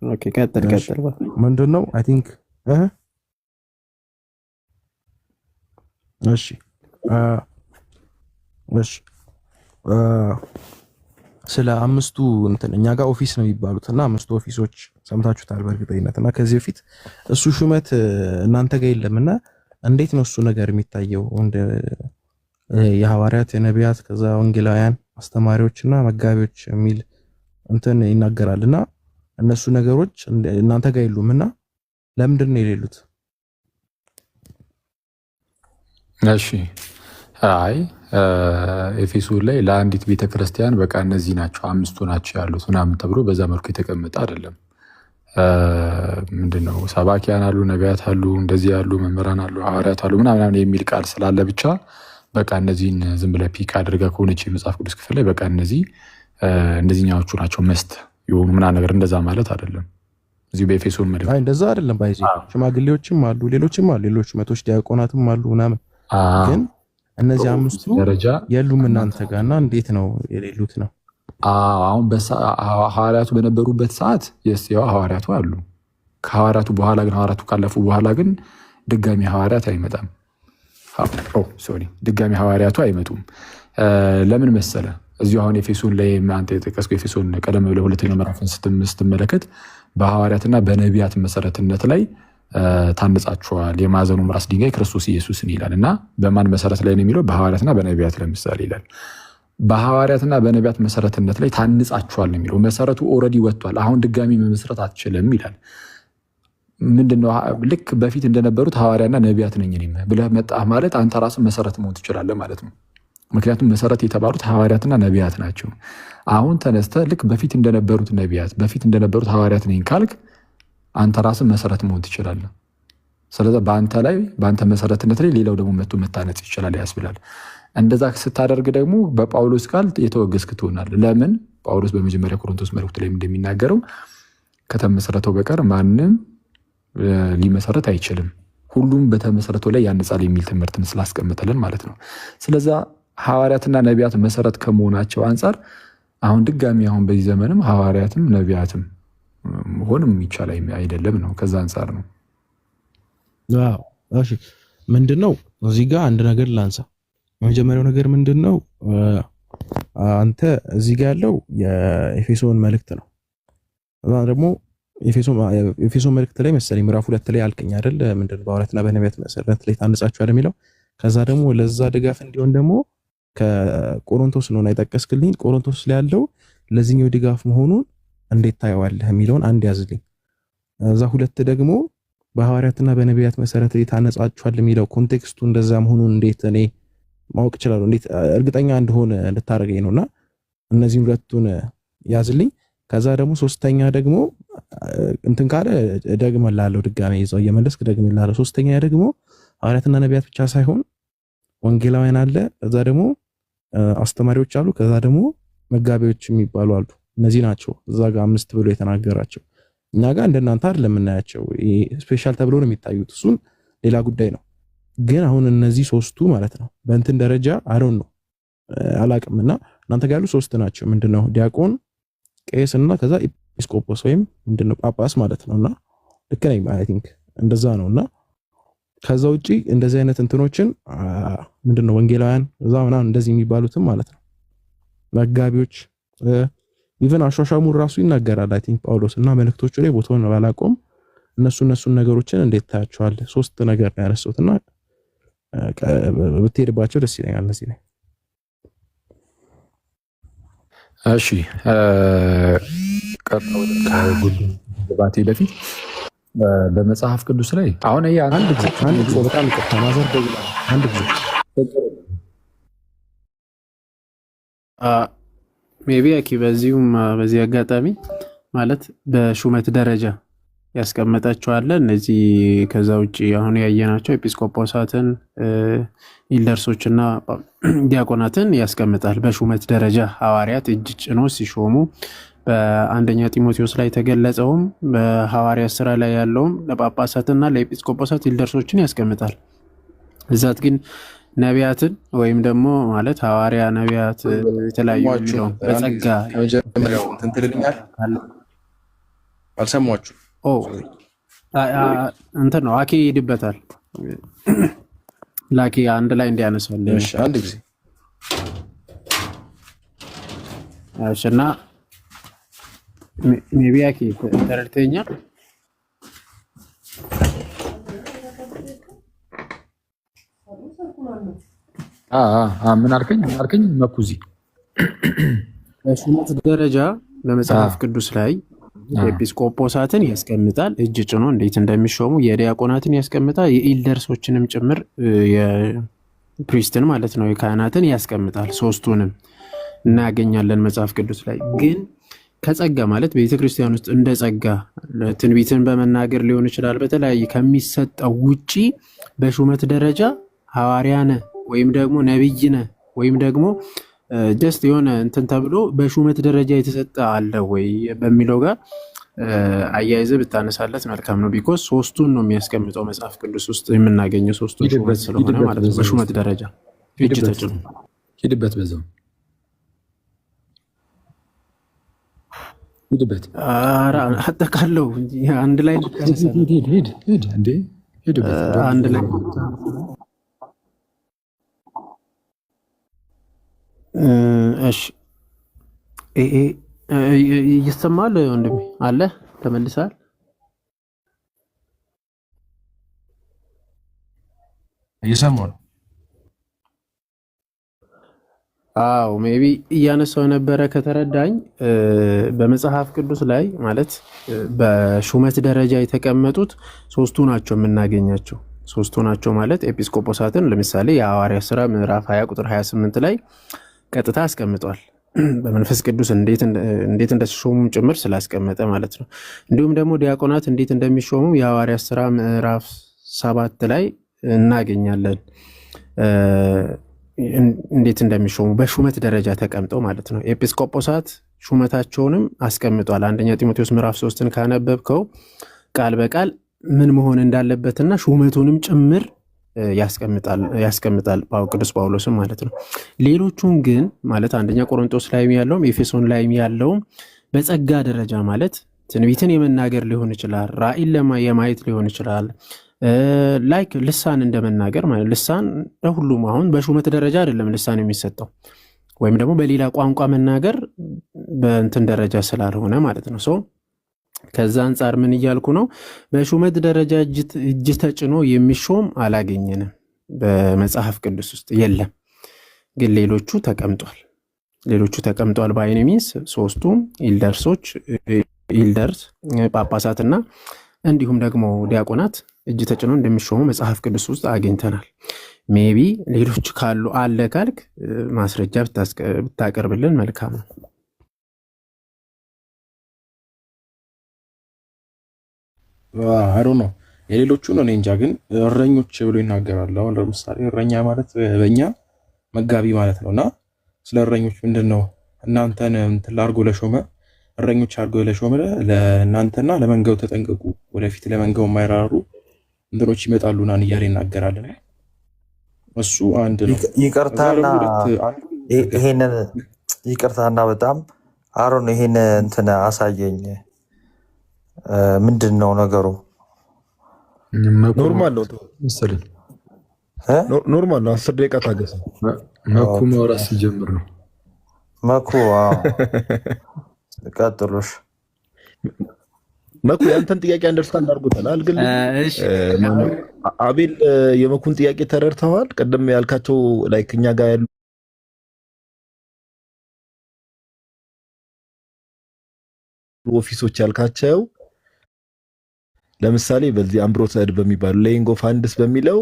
ኦኬ ቀጥል። ምንድነው አይ ቲንክ እሺ ስለ አምስቱ እንትን እኛ ጋር ኦፊስ ነው የሚባሉት እና አምስቱ ኦፊሶች ሰምታችሁታል በእርግጠኝነት። እና ከዚህ በፊት እሱ ሹመት እናንተ ጋር የለምና እንዴት ነው እሱ ነገር የሚታየው? እንደ የሐዋርያት የነቢያት ከዛ ወንጌላውያን አስተማሪዎችና መጋቢዎች የሚል እንትን ይናገራልና እነሱ ነገሮች እናንተ ጋር የሉምና ለምንድን ነው የሌሉት? እሺ አይ ኤፌሶን ላይ ለአንዲት ቤተክርስቲያን በቃ እነዚህ ናቸው አምስቱ ናቸው ያሉት ምናምን ተብሎ በዛ መልኩ የተቀመጠ አይደለም። ምንድነው ሰባኪያን አሉ፣ ነቢያት አሉ፣ እንደዚህ ያሉ መምህራን አሉ፣ ሐዋርያት አሉ ምናምን የሚል ቃል ስላለ ብቻ በቃ እነዚህን ዝም ብለህ ፒክ አድርገህ ከሆነች የመጽሐፍ ቅዱስ ክፍል ላይ በቃ እነዚህኛዎቹ ናቸው መስት የሆኑ ምናምን ነገር እንደዛ ማለት አይደለም። እዚሁ በኤፌሶን መልእክት አይ እንደዛ አይደለም። ባይዚ ሽማግሌዎችም አሉ፣ ሌሎችም አሉ፣ ሌሎች መቶች ዲያቆናትም አሉ ምናምን ግን እነዚህ አምስቱ የሉም እናንተ ጋርና እንዴት ነው የሌሉት ነው? አሁን ሐዋርያቱ በነበሩበት ሰዓት ያው ሐዋርያቱ አሉ። ከሐዋርያቱ በኋላ ግን ሐዋርያቱ ካለፉ በኋላ ግን ድጋሚ ሐዋርያት አይመጣም። ድጋሚ ሐዋርያቱ አይመጡም። ለምን መሰለ? እዚሁ አሁን ኤፌሶን ላይ አንተ የጠቀስከው ኤፌሶን ቀደም ብለህ ሁለተኛው ምዕራፍን ስትመለከት በሐዋርያትና በነቢያት መሰረትነት ላይ ታንጻችኋል፣ የማዕዘኑ ራስ ድንጋይ ክርስቶስ ኢየሱስን ይላል እና በማን መሰረት ላይ ነው የሚለው? በሐዋርያትና በነቢያት ለምሳሌ ይላል። በሐዋርያትና በነቢያት መሰረትነት ላይ ታንጻችኋል ነው የሚለው። መሰረቱ ኦልሬዲ ወጥቷል። አሁን ድጋሚ መመስረት አትችልም ይላል። ምንድነው? ልክ በፊት እንደነበሩት ሐዋርያና ነቢያት ነኝ ብለህ መጣህ ማለት አንተ ራስህ መሰረት መሆን ትችላለህ ማለት ነው። ምክንያቱም መሰረት የተባሉት ሐዋርያትና ነቢያት ናቸው። አሁን ተነስተህ ልክ በፊት እንደነበሩት ነቢያት በፊት እንደነበሩት ሐዋርያት ነኝ ካልክ አንተ ራስህ መሰረት መሆን ትችላለህ። ስለዚህ በአንተ መሰረትነት ላይ ሌላው ደግሞ መጥቶ መታነጽ ይችላል ያስብላል። እንደዛ ስታደርግ ደግሞ በጳውሎስ ቃል የተወገዝክ ትሆናለህ። ለምን? ጳውሎስ በመጀመሪያ ቆሮንቶስ መልእክት ላይ እንደሚናገረው ከተመሰረተው በቀር ማንም ሊመሰረት አይችልም፣ ሁሉም በተመሰረተው ላይ ያንጻል የሚል ትምህርትን ስላስቀምጠልን ማለት ነው። ስለዛ ሐዋርያትና ነቢያት መሰረት ከመሆናቸው አንጻር አሁን ድጋሚ አሁን በዚህ ዘመንም ሐዋርያትም ነቢያትም መሆንም የሚቻል አይደለም ነው። ከዛ አንጻር ነው። እሺ ምንድነው እዚህ ጋር አንድ ነገር ላንሳ። የመጀመሪያው ነገር ምንድነው? አንተ እዚህ ጋር ያለው የኤፌሶን መልእክት ነው። ደግሞ ኤፌሶን መልእክት ላይ መሰለኝ ምዕራፍ 2 ላይ አልከኝ አይደል? ምንድነው በሐዋርያትና በነቢያት መሰረት ላይ ታንጻችኋል የሚለው። ከዛ ደግሞ ለዛ ድጋፍ እንዲሆን ደግሞ ከቆሮንቶስ ነው አይጠቀስክልኝ። ቆሮንቶስ ላይ ያለው ለዚህኛው ድጋፍ መሆኑን እንዴት ታየዋለህ የሚለውን አንድ ያዝልኝ። እዛ ሁለት ደግሞ በሐዋርያትና በነቢያት መሰረት ላይ ታነጻችኋል የሚለው ኮንቴክስቱ እንደዛ መሆኑን እንዴት እኔ ማወቅ እችላለሁ። እንዴት እርግጠኛ እንደሆነ እንድታረገኝ ነውና እነዚህ ሁለቱን ያዝልኝ። ከዛ ደግሞ ሶስተኛ ደግሞ እንትን ካለ ደግመላለሁ፣ ድጋሜ ይዘው እየመለስክ ደግመላለሁ። ሶስተኛ ደግሞ ሐዋርያትና ነቢያት ብቻ ሳይሆን ወንጌላውያን አለ፣ ከዛ ደግሞ አስተማሪዎች አሉ፣ ከዛ ደግሞ መጋቢዎች የሚባሉ አሉ። እነዚህ ናቸው እዛ ጋር 5 ብሎ የተናገራቸው። እኛ ጋር እንደናንተ አይደለም የምናያቸው፣ ስፔሻል ተብሎ ነው የሚታዩት። እሱን ሌላ ጉዳይ ነው። ግን አሁን እነዚህ ሶስቱ ማለት ነው በእንትን ደረጃ አሮን ነው አላቅምና እናንተ ጋር ያሉ 3 ናቸው። ምንድነው ዲያቆን፣ ቄስና ከዛ ኤጲስቆጶስ ወይም ምንድነው ጳጳስ ማለት ነውና ልክ ነኝ አይ ቲንክ እንደዛ ነውና ከዛ ውጪ እንደዚህ አይነት እንትኖችን ምንድነው ወንጌላውያን እዛ ምናምን እንደዚህ የሚባሉትም ማለት ነው መጋቢዎች ኢቭን አሻሻሙ ራሱ ይናገራል አይ ቲንክ ጳውሎስ እና መልእክቶቹ ላይ ቦታውን ባላቆም እነሱን ነገሮችን እንዴት ታያቸዋል? 3 ነገር ነው ያነሳሁትና ብትሄድባቸው ደስ ይለኛል። እነዚህ ነው። እሺ ቀጥታ በፊት በመጽሐፍ ቅዱስ ላይ አሁን አንድ ጊዜ በጣም ይቅርታ ማዘር ደውላለች። አንድ ጊዜ ሜቢ አኪ በዚህ አጋጣሚ ማለት በሹመት ደረጃ ያስቀመጣቸዋል። እነዚህ ከዛ ውጪ አሁን ያየናቸው ኤጲስቆጶሳትን፣ ኢልደርሶችና ዲያቆናትን ያስቀምጣል። በሹመት ደረጃ ሐዋርያት እጅ ጭኖ ሲሾሙ በአንደኛ ጢሞቴዎስ ላይ ተገለጸውም በሐዋርያት ስራ ላይ ያለውም ለጳጳሳትና ለኤጲስቆጶሳት ኢልደርሶችን ያስቀምጣል። እዛት ግን ነቢያትን ወይም ደግሞ ማለት ሐዋርያ ነቢያት የተለያዩ ነው በጸጋ የመጀመሪያው እንትን ትልልኛል አልሰማችሁ እንትን ነው አኬ ይሄድበታል። ላኪ አንድ ላይ እንዲያነሳል። እሺ አንድ ጊዜ እሺና ሜቢ አኬ ተረድተኛል። ምን አልከኝ መኩዚ በሹመት ደረጃ በመጽሐፍ ቅዱስ ላይ ኤጲስቆጶሳትን ያስቀምጣል እጅ ጭኖ እንዴት እንደሚሾሙ፣ የዲያቆናትን ያስቀምጣል፣ የኢልደርሶችንም ጭምር የፕሪስትን ማለት ነው የካህናትን ያስቀምጣል። 3ቱንም እናገኛለን መጽሐፍ ቅዱስ ላይ። ግን ከጸጋ ማለት ቤተክርስቲያን ውስጥ እንደ ጸጋ ትንቢትን በመናገር ሊሆን ይችላል በተለያየ ከሚሰጠው ውጪ በሹመት ደረጃ ሐዋርያነ ወይም ደግሞ ነብይነ ወይም ደግሞ ጀስት የሆነ እንትን ተብሎ በሹመት ደረጃ የተሰጠ አለ ወይ በሚለው ጋር አያይዘ ብታነሳለት መልካም ነው። ቢኮዝ 3ቱን ነው የሚያስቀምጠው መጽሐፍ ቅዱስ ውስጥ የምናገኘው 3ቱን ሹመት ስለሆነ ማለት ነው። በሹመት ደረጃ እጅ ተጭኖ ሂድበት፣ በዛው ሂድበት። አጠቃለው አንድ ላይ ሂድ እንዴ ሂድበት አንድ ላይ እሺ ይሰማል ወንድሜ? አለ ተመልሳል? እየሰማሁ ነው። አዎ ሜቢ እያነሳው የነበረ ከተረዳኝ በመጽሐፍ ቅዱስ ላይ ማለት በሹመት ደረጃ የተቀመጡት 3ቱ ናቸው የምናገኛቸው። 3ቱ ናቸው ማለት ኤጲስቆጶሳትን ለምሳሌ የሐዋርያት ሥራ ምዕራፍ 20 ቁጥር 28 ላይ ቀጥታ አስቀምጧል። በመንፈስ ቅዱስ እንዴት እንደተሾሙ ጭምር ስላስቀመጠ ማለት ነው። እንዲሁም ደግሞ ዲያቆናት እንዴት እንደሚሾሙ የሐዋርያት ሥራ ምዕራፍ 7 ላይ እናገኛለን። እንዴት እንደሚሾሙ በሹመት ደረጃ ተቀምጠው ማለት ነው። ኤጲስቆጶሳት ሹመታቸውንም አስቀምጧል። አንደኛ ጢሞቴዎስ ምዕራፍ 3ን ካነበብከው ቃል በቃል ምን መሆን እንዳለበትና ሹመቱንም ጭምር ያስቀምጣል ቅዱስ ጳውሎስም ማለት ነው። ሌሎቹን ግን ማለት አንደኛ ቆሮንቶስ ላይም ያለውም ኤፌሶን ላይም ያለውም በጸጋ ደረጃ ማለት ትንቢትን የመናገር ሊሆን ይችላል፣ ራእይን የማየት ሊሆን ይችላል፣ ላይክ ልሳን እንደመናገር ማለት ልሳን ለሁሉም አሁን በሹመት ደረጃ አይደለም ልሳን የሚሰጠው ወይም ደግሞ በሌላ ቋንቋ መናገር በእንትን ደረጃ ስላልሆነ ማለት ነው። ከዛ አንጻር ምን እያልኩ ነው? በሹመት ደረጃ እጅ ተጭኖ የሚሾም አላገኘንም፣ በመጽሐፍ ቅዱስ ውስጥ የለም። ግን ሌሎቹ ተቀምጧል። በአይነ ሚንስ 3ቱም ኢልደርስ ጳጳሳትና እንዲሁም ደግሞ ዲያቆናት እጅ ተጭኖ እንደሚሾሙ መጽሐፍ ቅዱስ ውስጥ አግኝተናል። ሜቢ ሌሎች ካሉ አለ ካልክ ማስረጃ ብታቀርብልን መልካም ነው። አሮ ነው የሌሎቹን እኔ እንጃ፣ ግን እረኞች ብሎ ይናገራል። አሁን ለምሳሌ እረኛ ማለት በእኛ መጋቢ ማለት ነውና ስለ እረኞች ምንድነው እናንተን እንትን ላርጎ ለሾመ እረኞች አርጎ ለሾመ ለእናንተና ለመንጋው ተጠንቀቁ፣ ወደፊት ለመንጋው የማይራሩ እንትኖች ይመጣሉና እያለ ይናገራል። እሱ አንድ ነው። ይቅርታና በጣም አሮን ይሄን እንትን አሳየኝ። ምንድነው ነገሩ? ኖርማል ነው መሰለኝ። ኖርማል ነው። 10 ደቂቃ ታገሰ። መኩ ማውራት ሲጀምር ነው። መኩ ቀጥሎሽ መኩ ያንተን ጥያቄ አንደርስታንድ አድርጎታል። ግን አቤል የመኩን ጥያቄ ተረድተዋል? ቅድም ያልካቸው ላይክ እኛ ጋር ያሉ ኦፊሶች ያልካቸው ለምሳሌ በዚህ አምብሮሰድ በሚባሉ ሌይንግ ኦፍ ሃንድስ በሚለው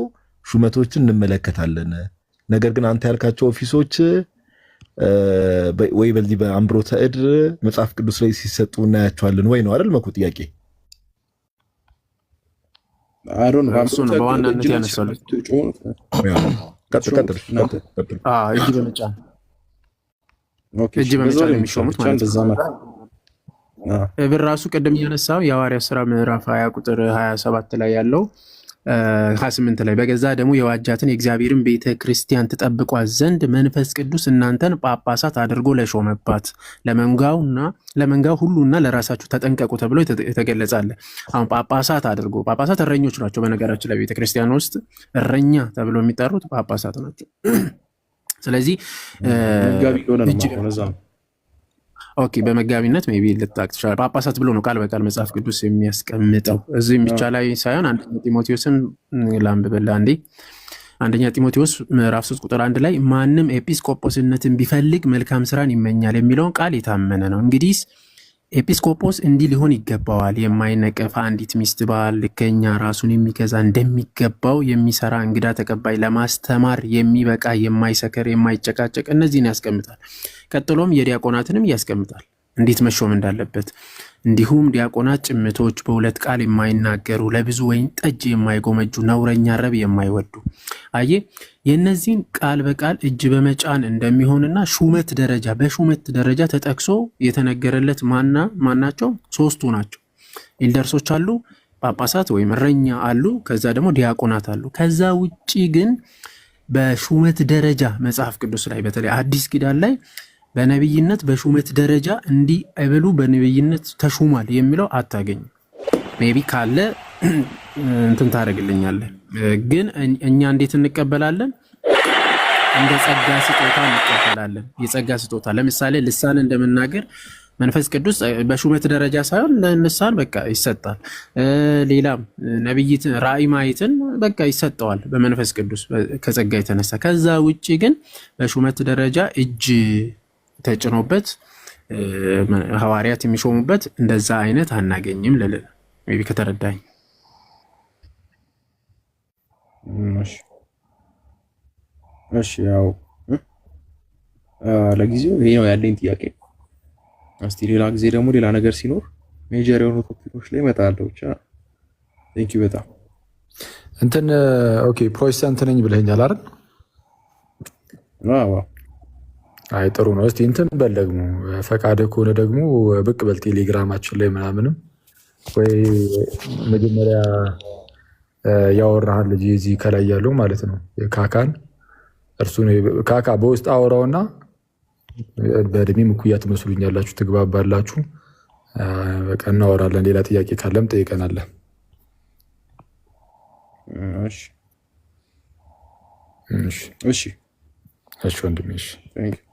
ሹመቶችን እንመለከታለን። ነገር ግን አንተ ያልካቸው ኦፊሶች ወይ በዚህ በአምብሮሰድ መጽሐፍ ቅዱስ ላይ ሲሰጡ እናያቸዋለን ወይ ነው አይደል? መኩ ጥያቄ አሮን እሱ ነው በዋናነት ያነሳል። ቀጥል እጅ በመጫን የሚሾሙት ማለት ነው። እብን ራሱ ቅድም እያነሳው የሐዋርያት ሥራ ምዕራፍ 20 ቁጥር 27 ላይ ያለው 28 ላይ በገዛ ደግሞ የዋጃትን የእግዚአብሔርን ቤተ ክርስቲያን ትጠብቋት ዘንድ መንፈስ ቅዱስ እናንተን ጳጳሳት አድርጎ ለሾመባት ለመንጋው ሁሉና ለራሳችሁ ተጠንቀቁ ተብሎ የተገለጻለ። አሁን ጳጳሳት አድርጎ ጳጳሳት እረኞች ናቸው። በነገራችን ላይ ቤተ ክርስቲያን ውስጥ እረኛ ተብሎ የሚጠሩት ጳጳሳት ናቸው። ስለዚህ ኦኬ በመጋቢነት ሜቢ ልታቅ ትችላለህ። ጳጳሳት ብሎ ነው ቃል በቃል መጽሐፍ ቅዱስ የሚያስቀምጠው። እዚህም ብቻ ላይ ሳይሆን አንደኛ ጢሞቴዎስን ላንብብልህ አንዴ። አንደኛ ጢሞቴዎስ ምዕራፍ 3 ቁጥር 1 ላይ ማንም ኤጲስቆጶስነትን ቢፈልግ መልካም ስራን ይመኛል የሚለውን ቃል የታመነ ነው። እንግዲህ ኤጲስቆጶስ እንዲህ ሊሆን ይገባዋል፣ የማይነቀፍ አንዲት ሚስት ባል፣ ልከኛ፣ ራሱን የሚገዛ እንደሚገባው የሚሰራ፣ እንግዳ ተቀባይ፣ ለማስተማር የሚበቃ፣ የማይሰከር፣ የማይጨቃጨቅ፣ እነዚህን ያስቀምጣል። ቀጥሎም የዲያቆናትንም ያስቀምጣል እንዴት መሾም እንዳለበት። እንዲሁም ዲያቆናት ጭምቶች፣ በሁለት ቃል የማይናገሩ፣ ለብዙ ወይን ጠጅ የማይጎመጁ፣ ነውረኛ ረብ የማይወዱ። አየ የእነዚህን ቃል በቃል እጅ በመጫን እንደሚሆንና በሹመት ደረጃ ተጠቅሶ የተነገረለት ማናቸው? ሶስቱ ናቸው። ኤልደርሶች አሉ፣ ጳጳሳት ወይም እረኛ አሉ፣ ከዛ ደግሞ ዲያቆናት አሉ። ከዛ ውጪ ግን በሹመት ደረጃ መጽሐፍ ቅዱስ ላይ በተለይ አዲስ ኪዳን ላይ በነብይነት በሹመት ደረጃ እንዲህ አይበሉ በነብይነት ተሹሟል የሚለው አታገኝም። ሜቢ ካለ እንትን ታደርግልኛለህ። ግን እኛ እንዴት እንቀበላለን? እንደ ጸጋ ስጦታ እንቀበላለን። የጸጋ ስጦታ ለምሳሌ ልሳን እንደመናገር መንፈስ ቅዱስ በሹመት ደረጃ ሳይሆን ለልሳን በቃ ይሰጣል። ሌላም ነብይትን ራእይ ማየትን በቃ ይሰጠዋል በመንፈስ ቅዱስ ከጸጋ የተነሳ። ከዛ ውጪ ግን በሹመት ደረጃ እጅ ተጭኖበት ሐዋርያት የሚሾሙበት እንደዛ አይነት አናገኝም ልልህ ሜቢ ከተረዳኝ። እሺ ያው ለጊዜው ይሄ ነው ያለኝ ጥያቄ። እስቲ ሌላ ጊዜ ደግሞ ሌላ ነገር ሲኖር ሜጀር የሆኑ ቶፒኮች ላይ እመጣለሁ። ብቻ ቴንክ ዩ በጣም እንትን ኦኬ ፕሮቴስታንት ነኝ ብለኸኛል አይደል? አዎ አይ ጥሩ ነው። እስቲ እንትን በል ደግሞ ፈቃደ ከሆነ ደግሞ ብቅ በል ቴሌግራማችን ላይ ምናምንም ወይ መጀመሪያ ያወራሃል ልጅ እዚህ ከላይ ያለው ማለት ነው ካካን እርሱ ነው ካካ በውስጥ አወራውና በእድሜም እኩያ ትመስሉኛላችሁ፣ ትግባባላችሁ። በቃ እናወራለን። ሌላ ጥያቄ ካለም ጠይቀናለን። እሺ እሺ እሺ እሺ ወንድሜ እሺ ቴንክ ዩ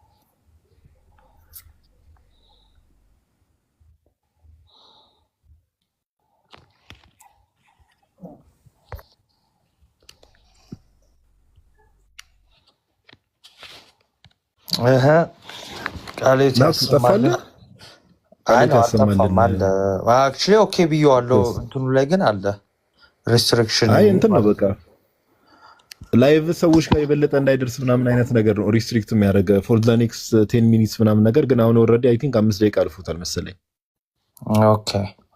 ቃሌት ያሰማል። አክቹዋሊ ኦኬ ብዬዋለሁ። እንትኑ ላይ ግን አለ ሬስትሪክሽን። አይ እንትን ነው በቃ ላይቭ ሰዎች ጋር የበለጠ እንዳይደርስ ምናምን አይነት ነገር ነው ሪስትሪክት የሚያደርገ ፎር ዘ ኔክስት 10 ሚኒትስ ምናምን ነገር ግን አሁን ኦልሬዲ አይ ቲንክ 5 ደቂቃ አልፎታል መሰለኝ። ኦኬ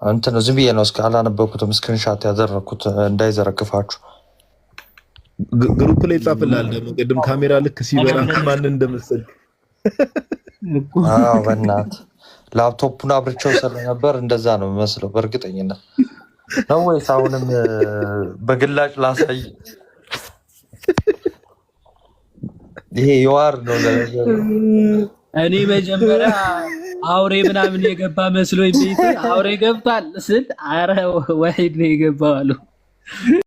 እንትን ዝም ብዬ ነው እስከ አላነበብኩትም ስክሪንሻት ያደረኩት እንዳይዘረግፋችሁ። ግሩፕ ላይ ጻፍልሃል ደግሞ ቅድም ካሜራ ልክ ሲበራ ማን እንደመሰል። አዎ በእናትህ ላፕቶፑን አብርቼው ስለነበር እንደዛ ነው የሚመስለው በእርግጠኝነት ነው ወይስ አሁንም በግላጭ ላሳይ? ይሄ የዋር ነው ለነገሩ። እኔ መጀመሪያ አውሬ ምናምን የገባ መስሎኝ ቤት አውሬ ገብቷል ስል አረ ወሒድ ነው የገባው አሉ።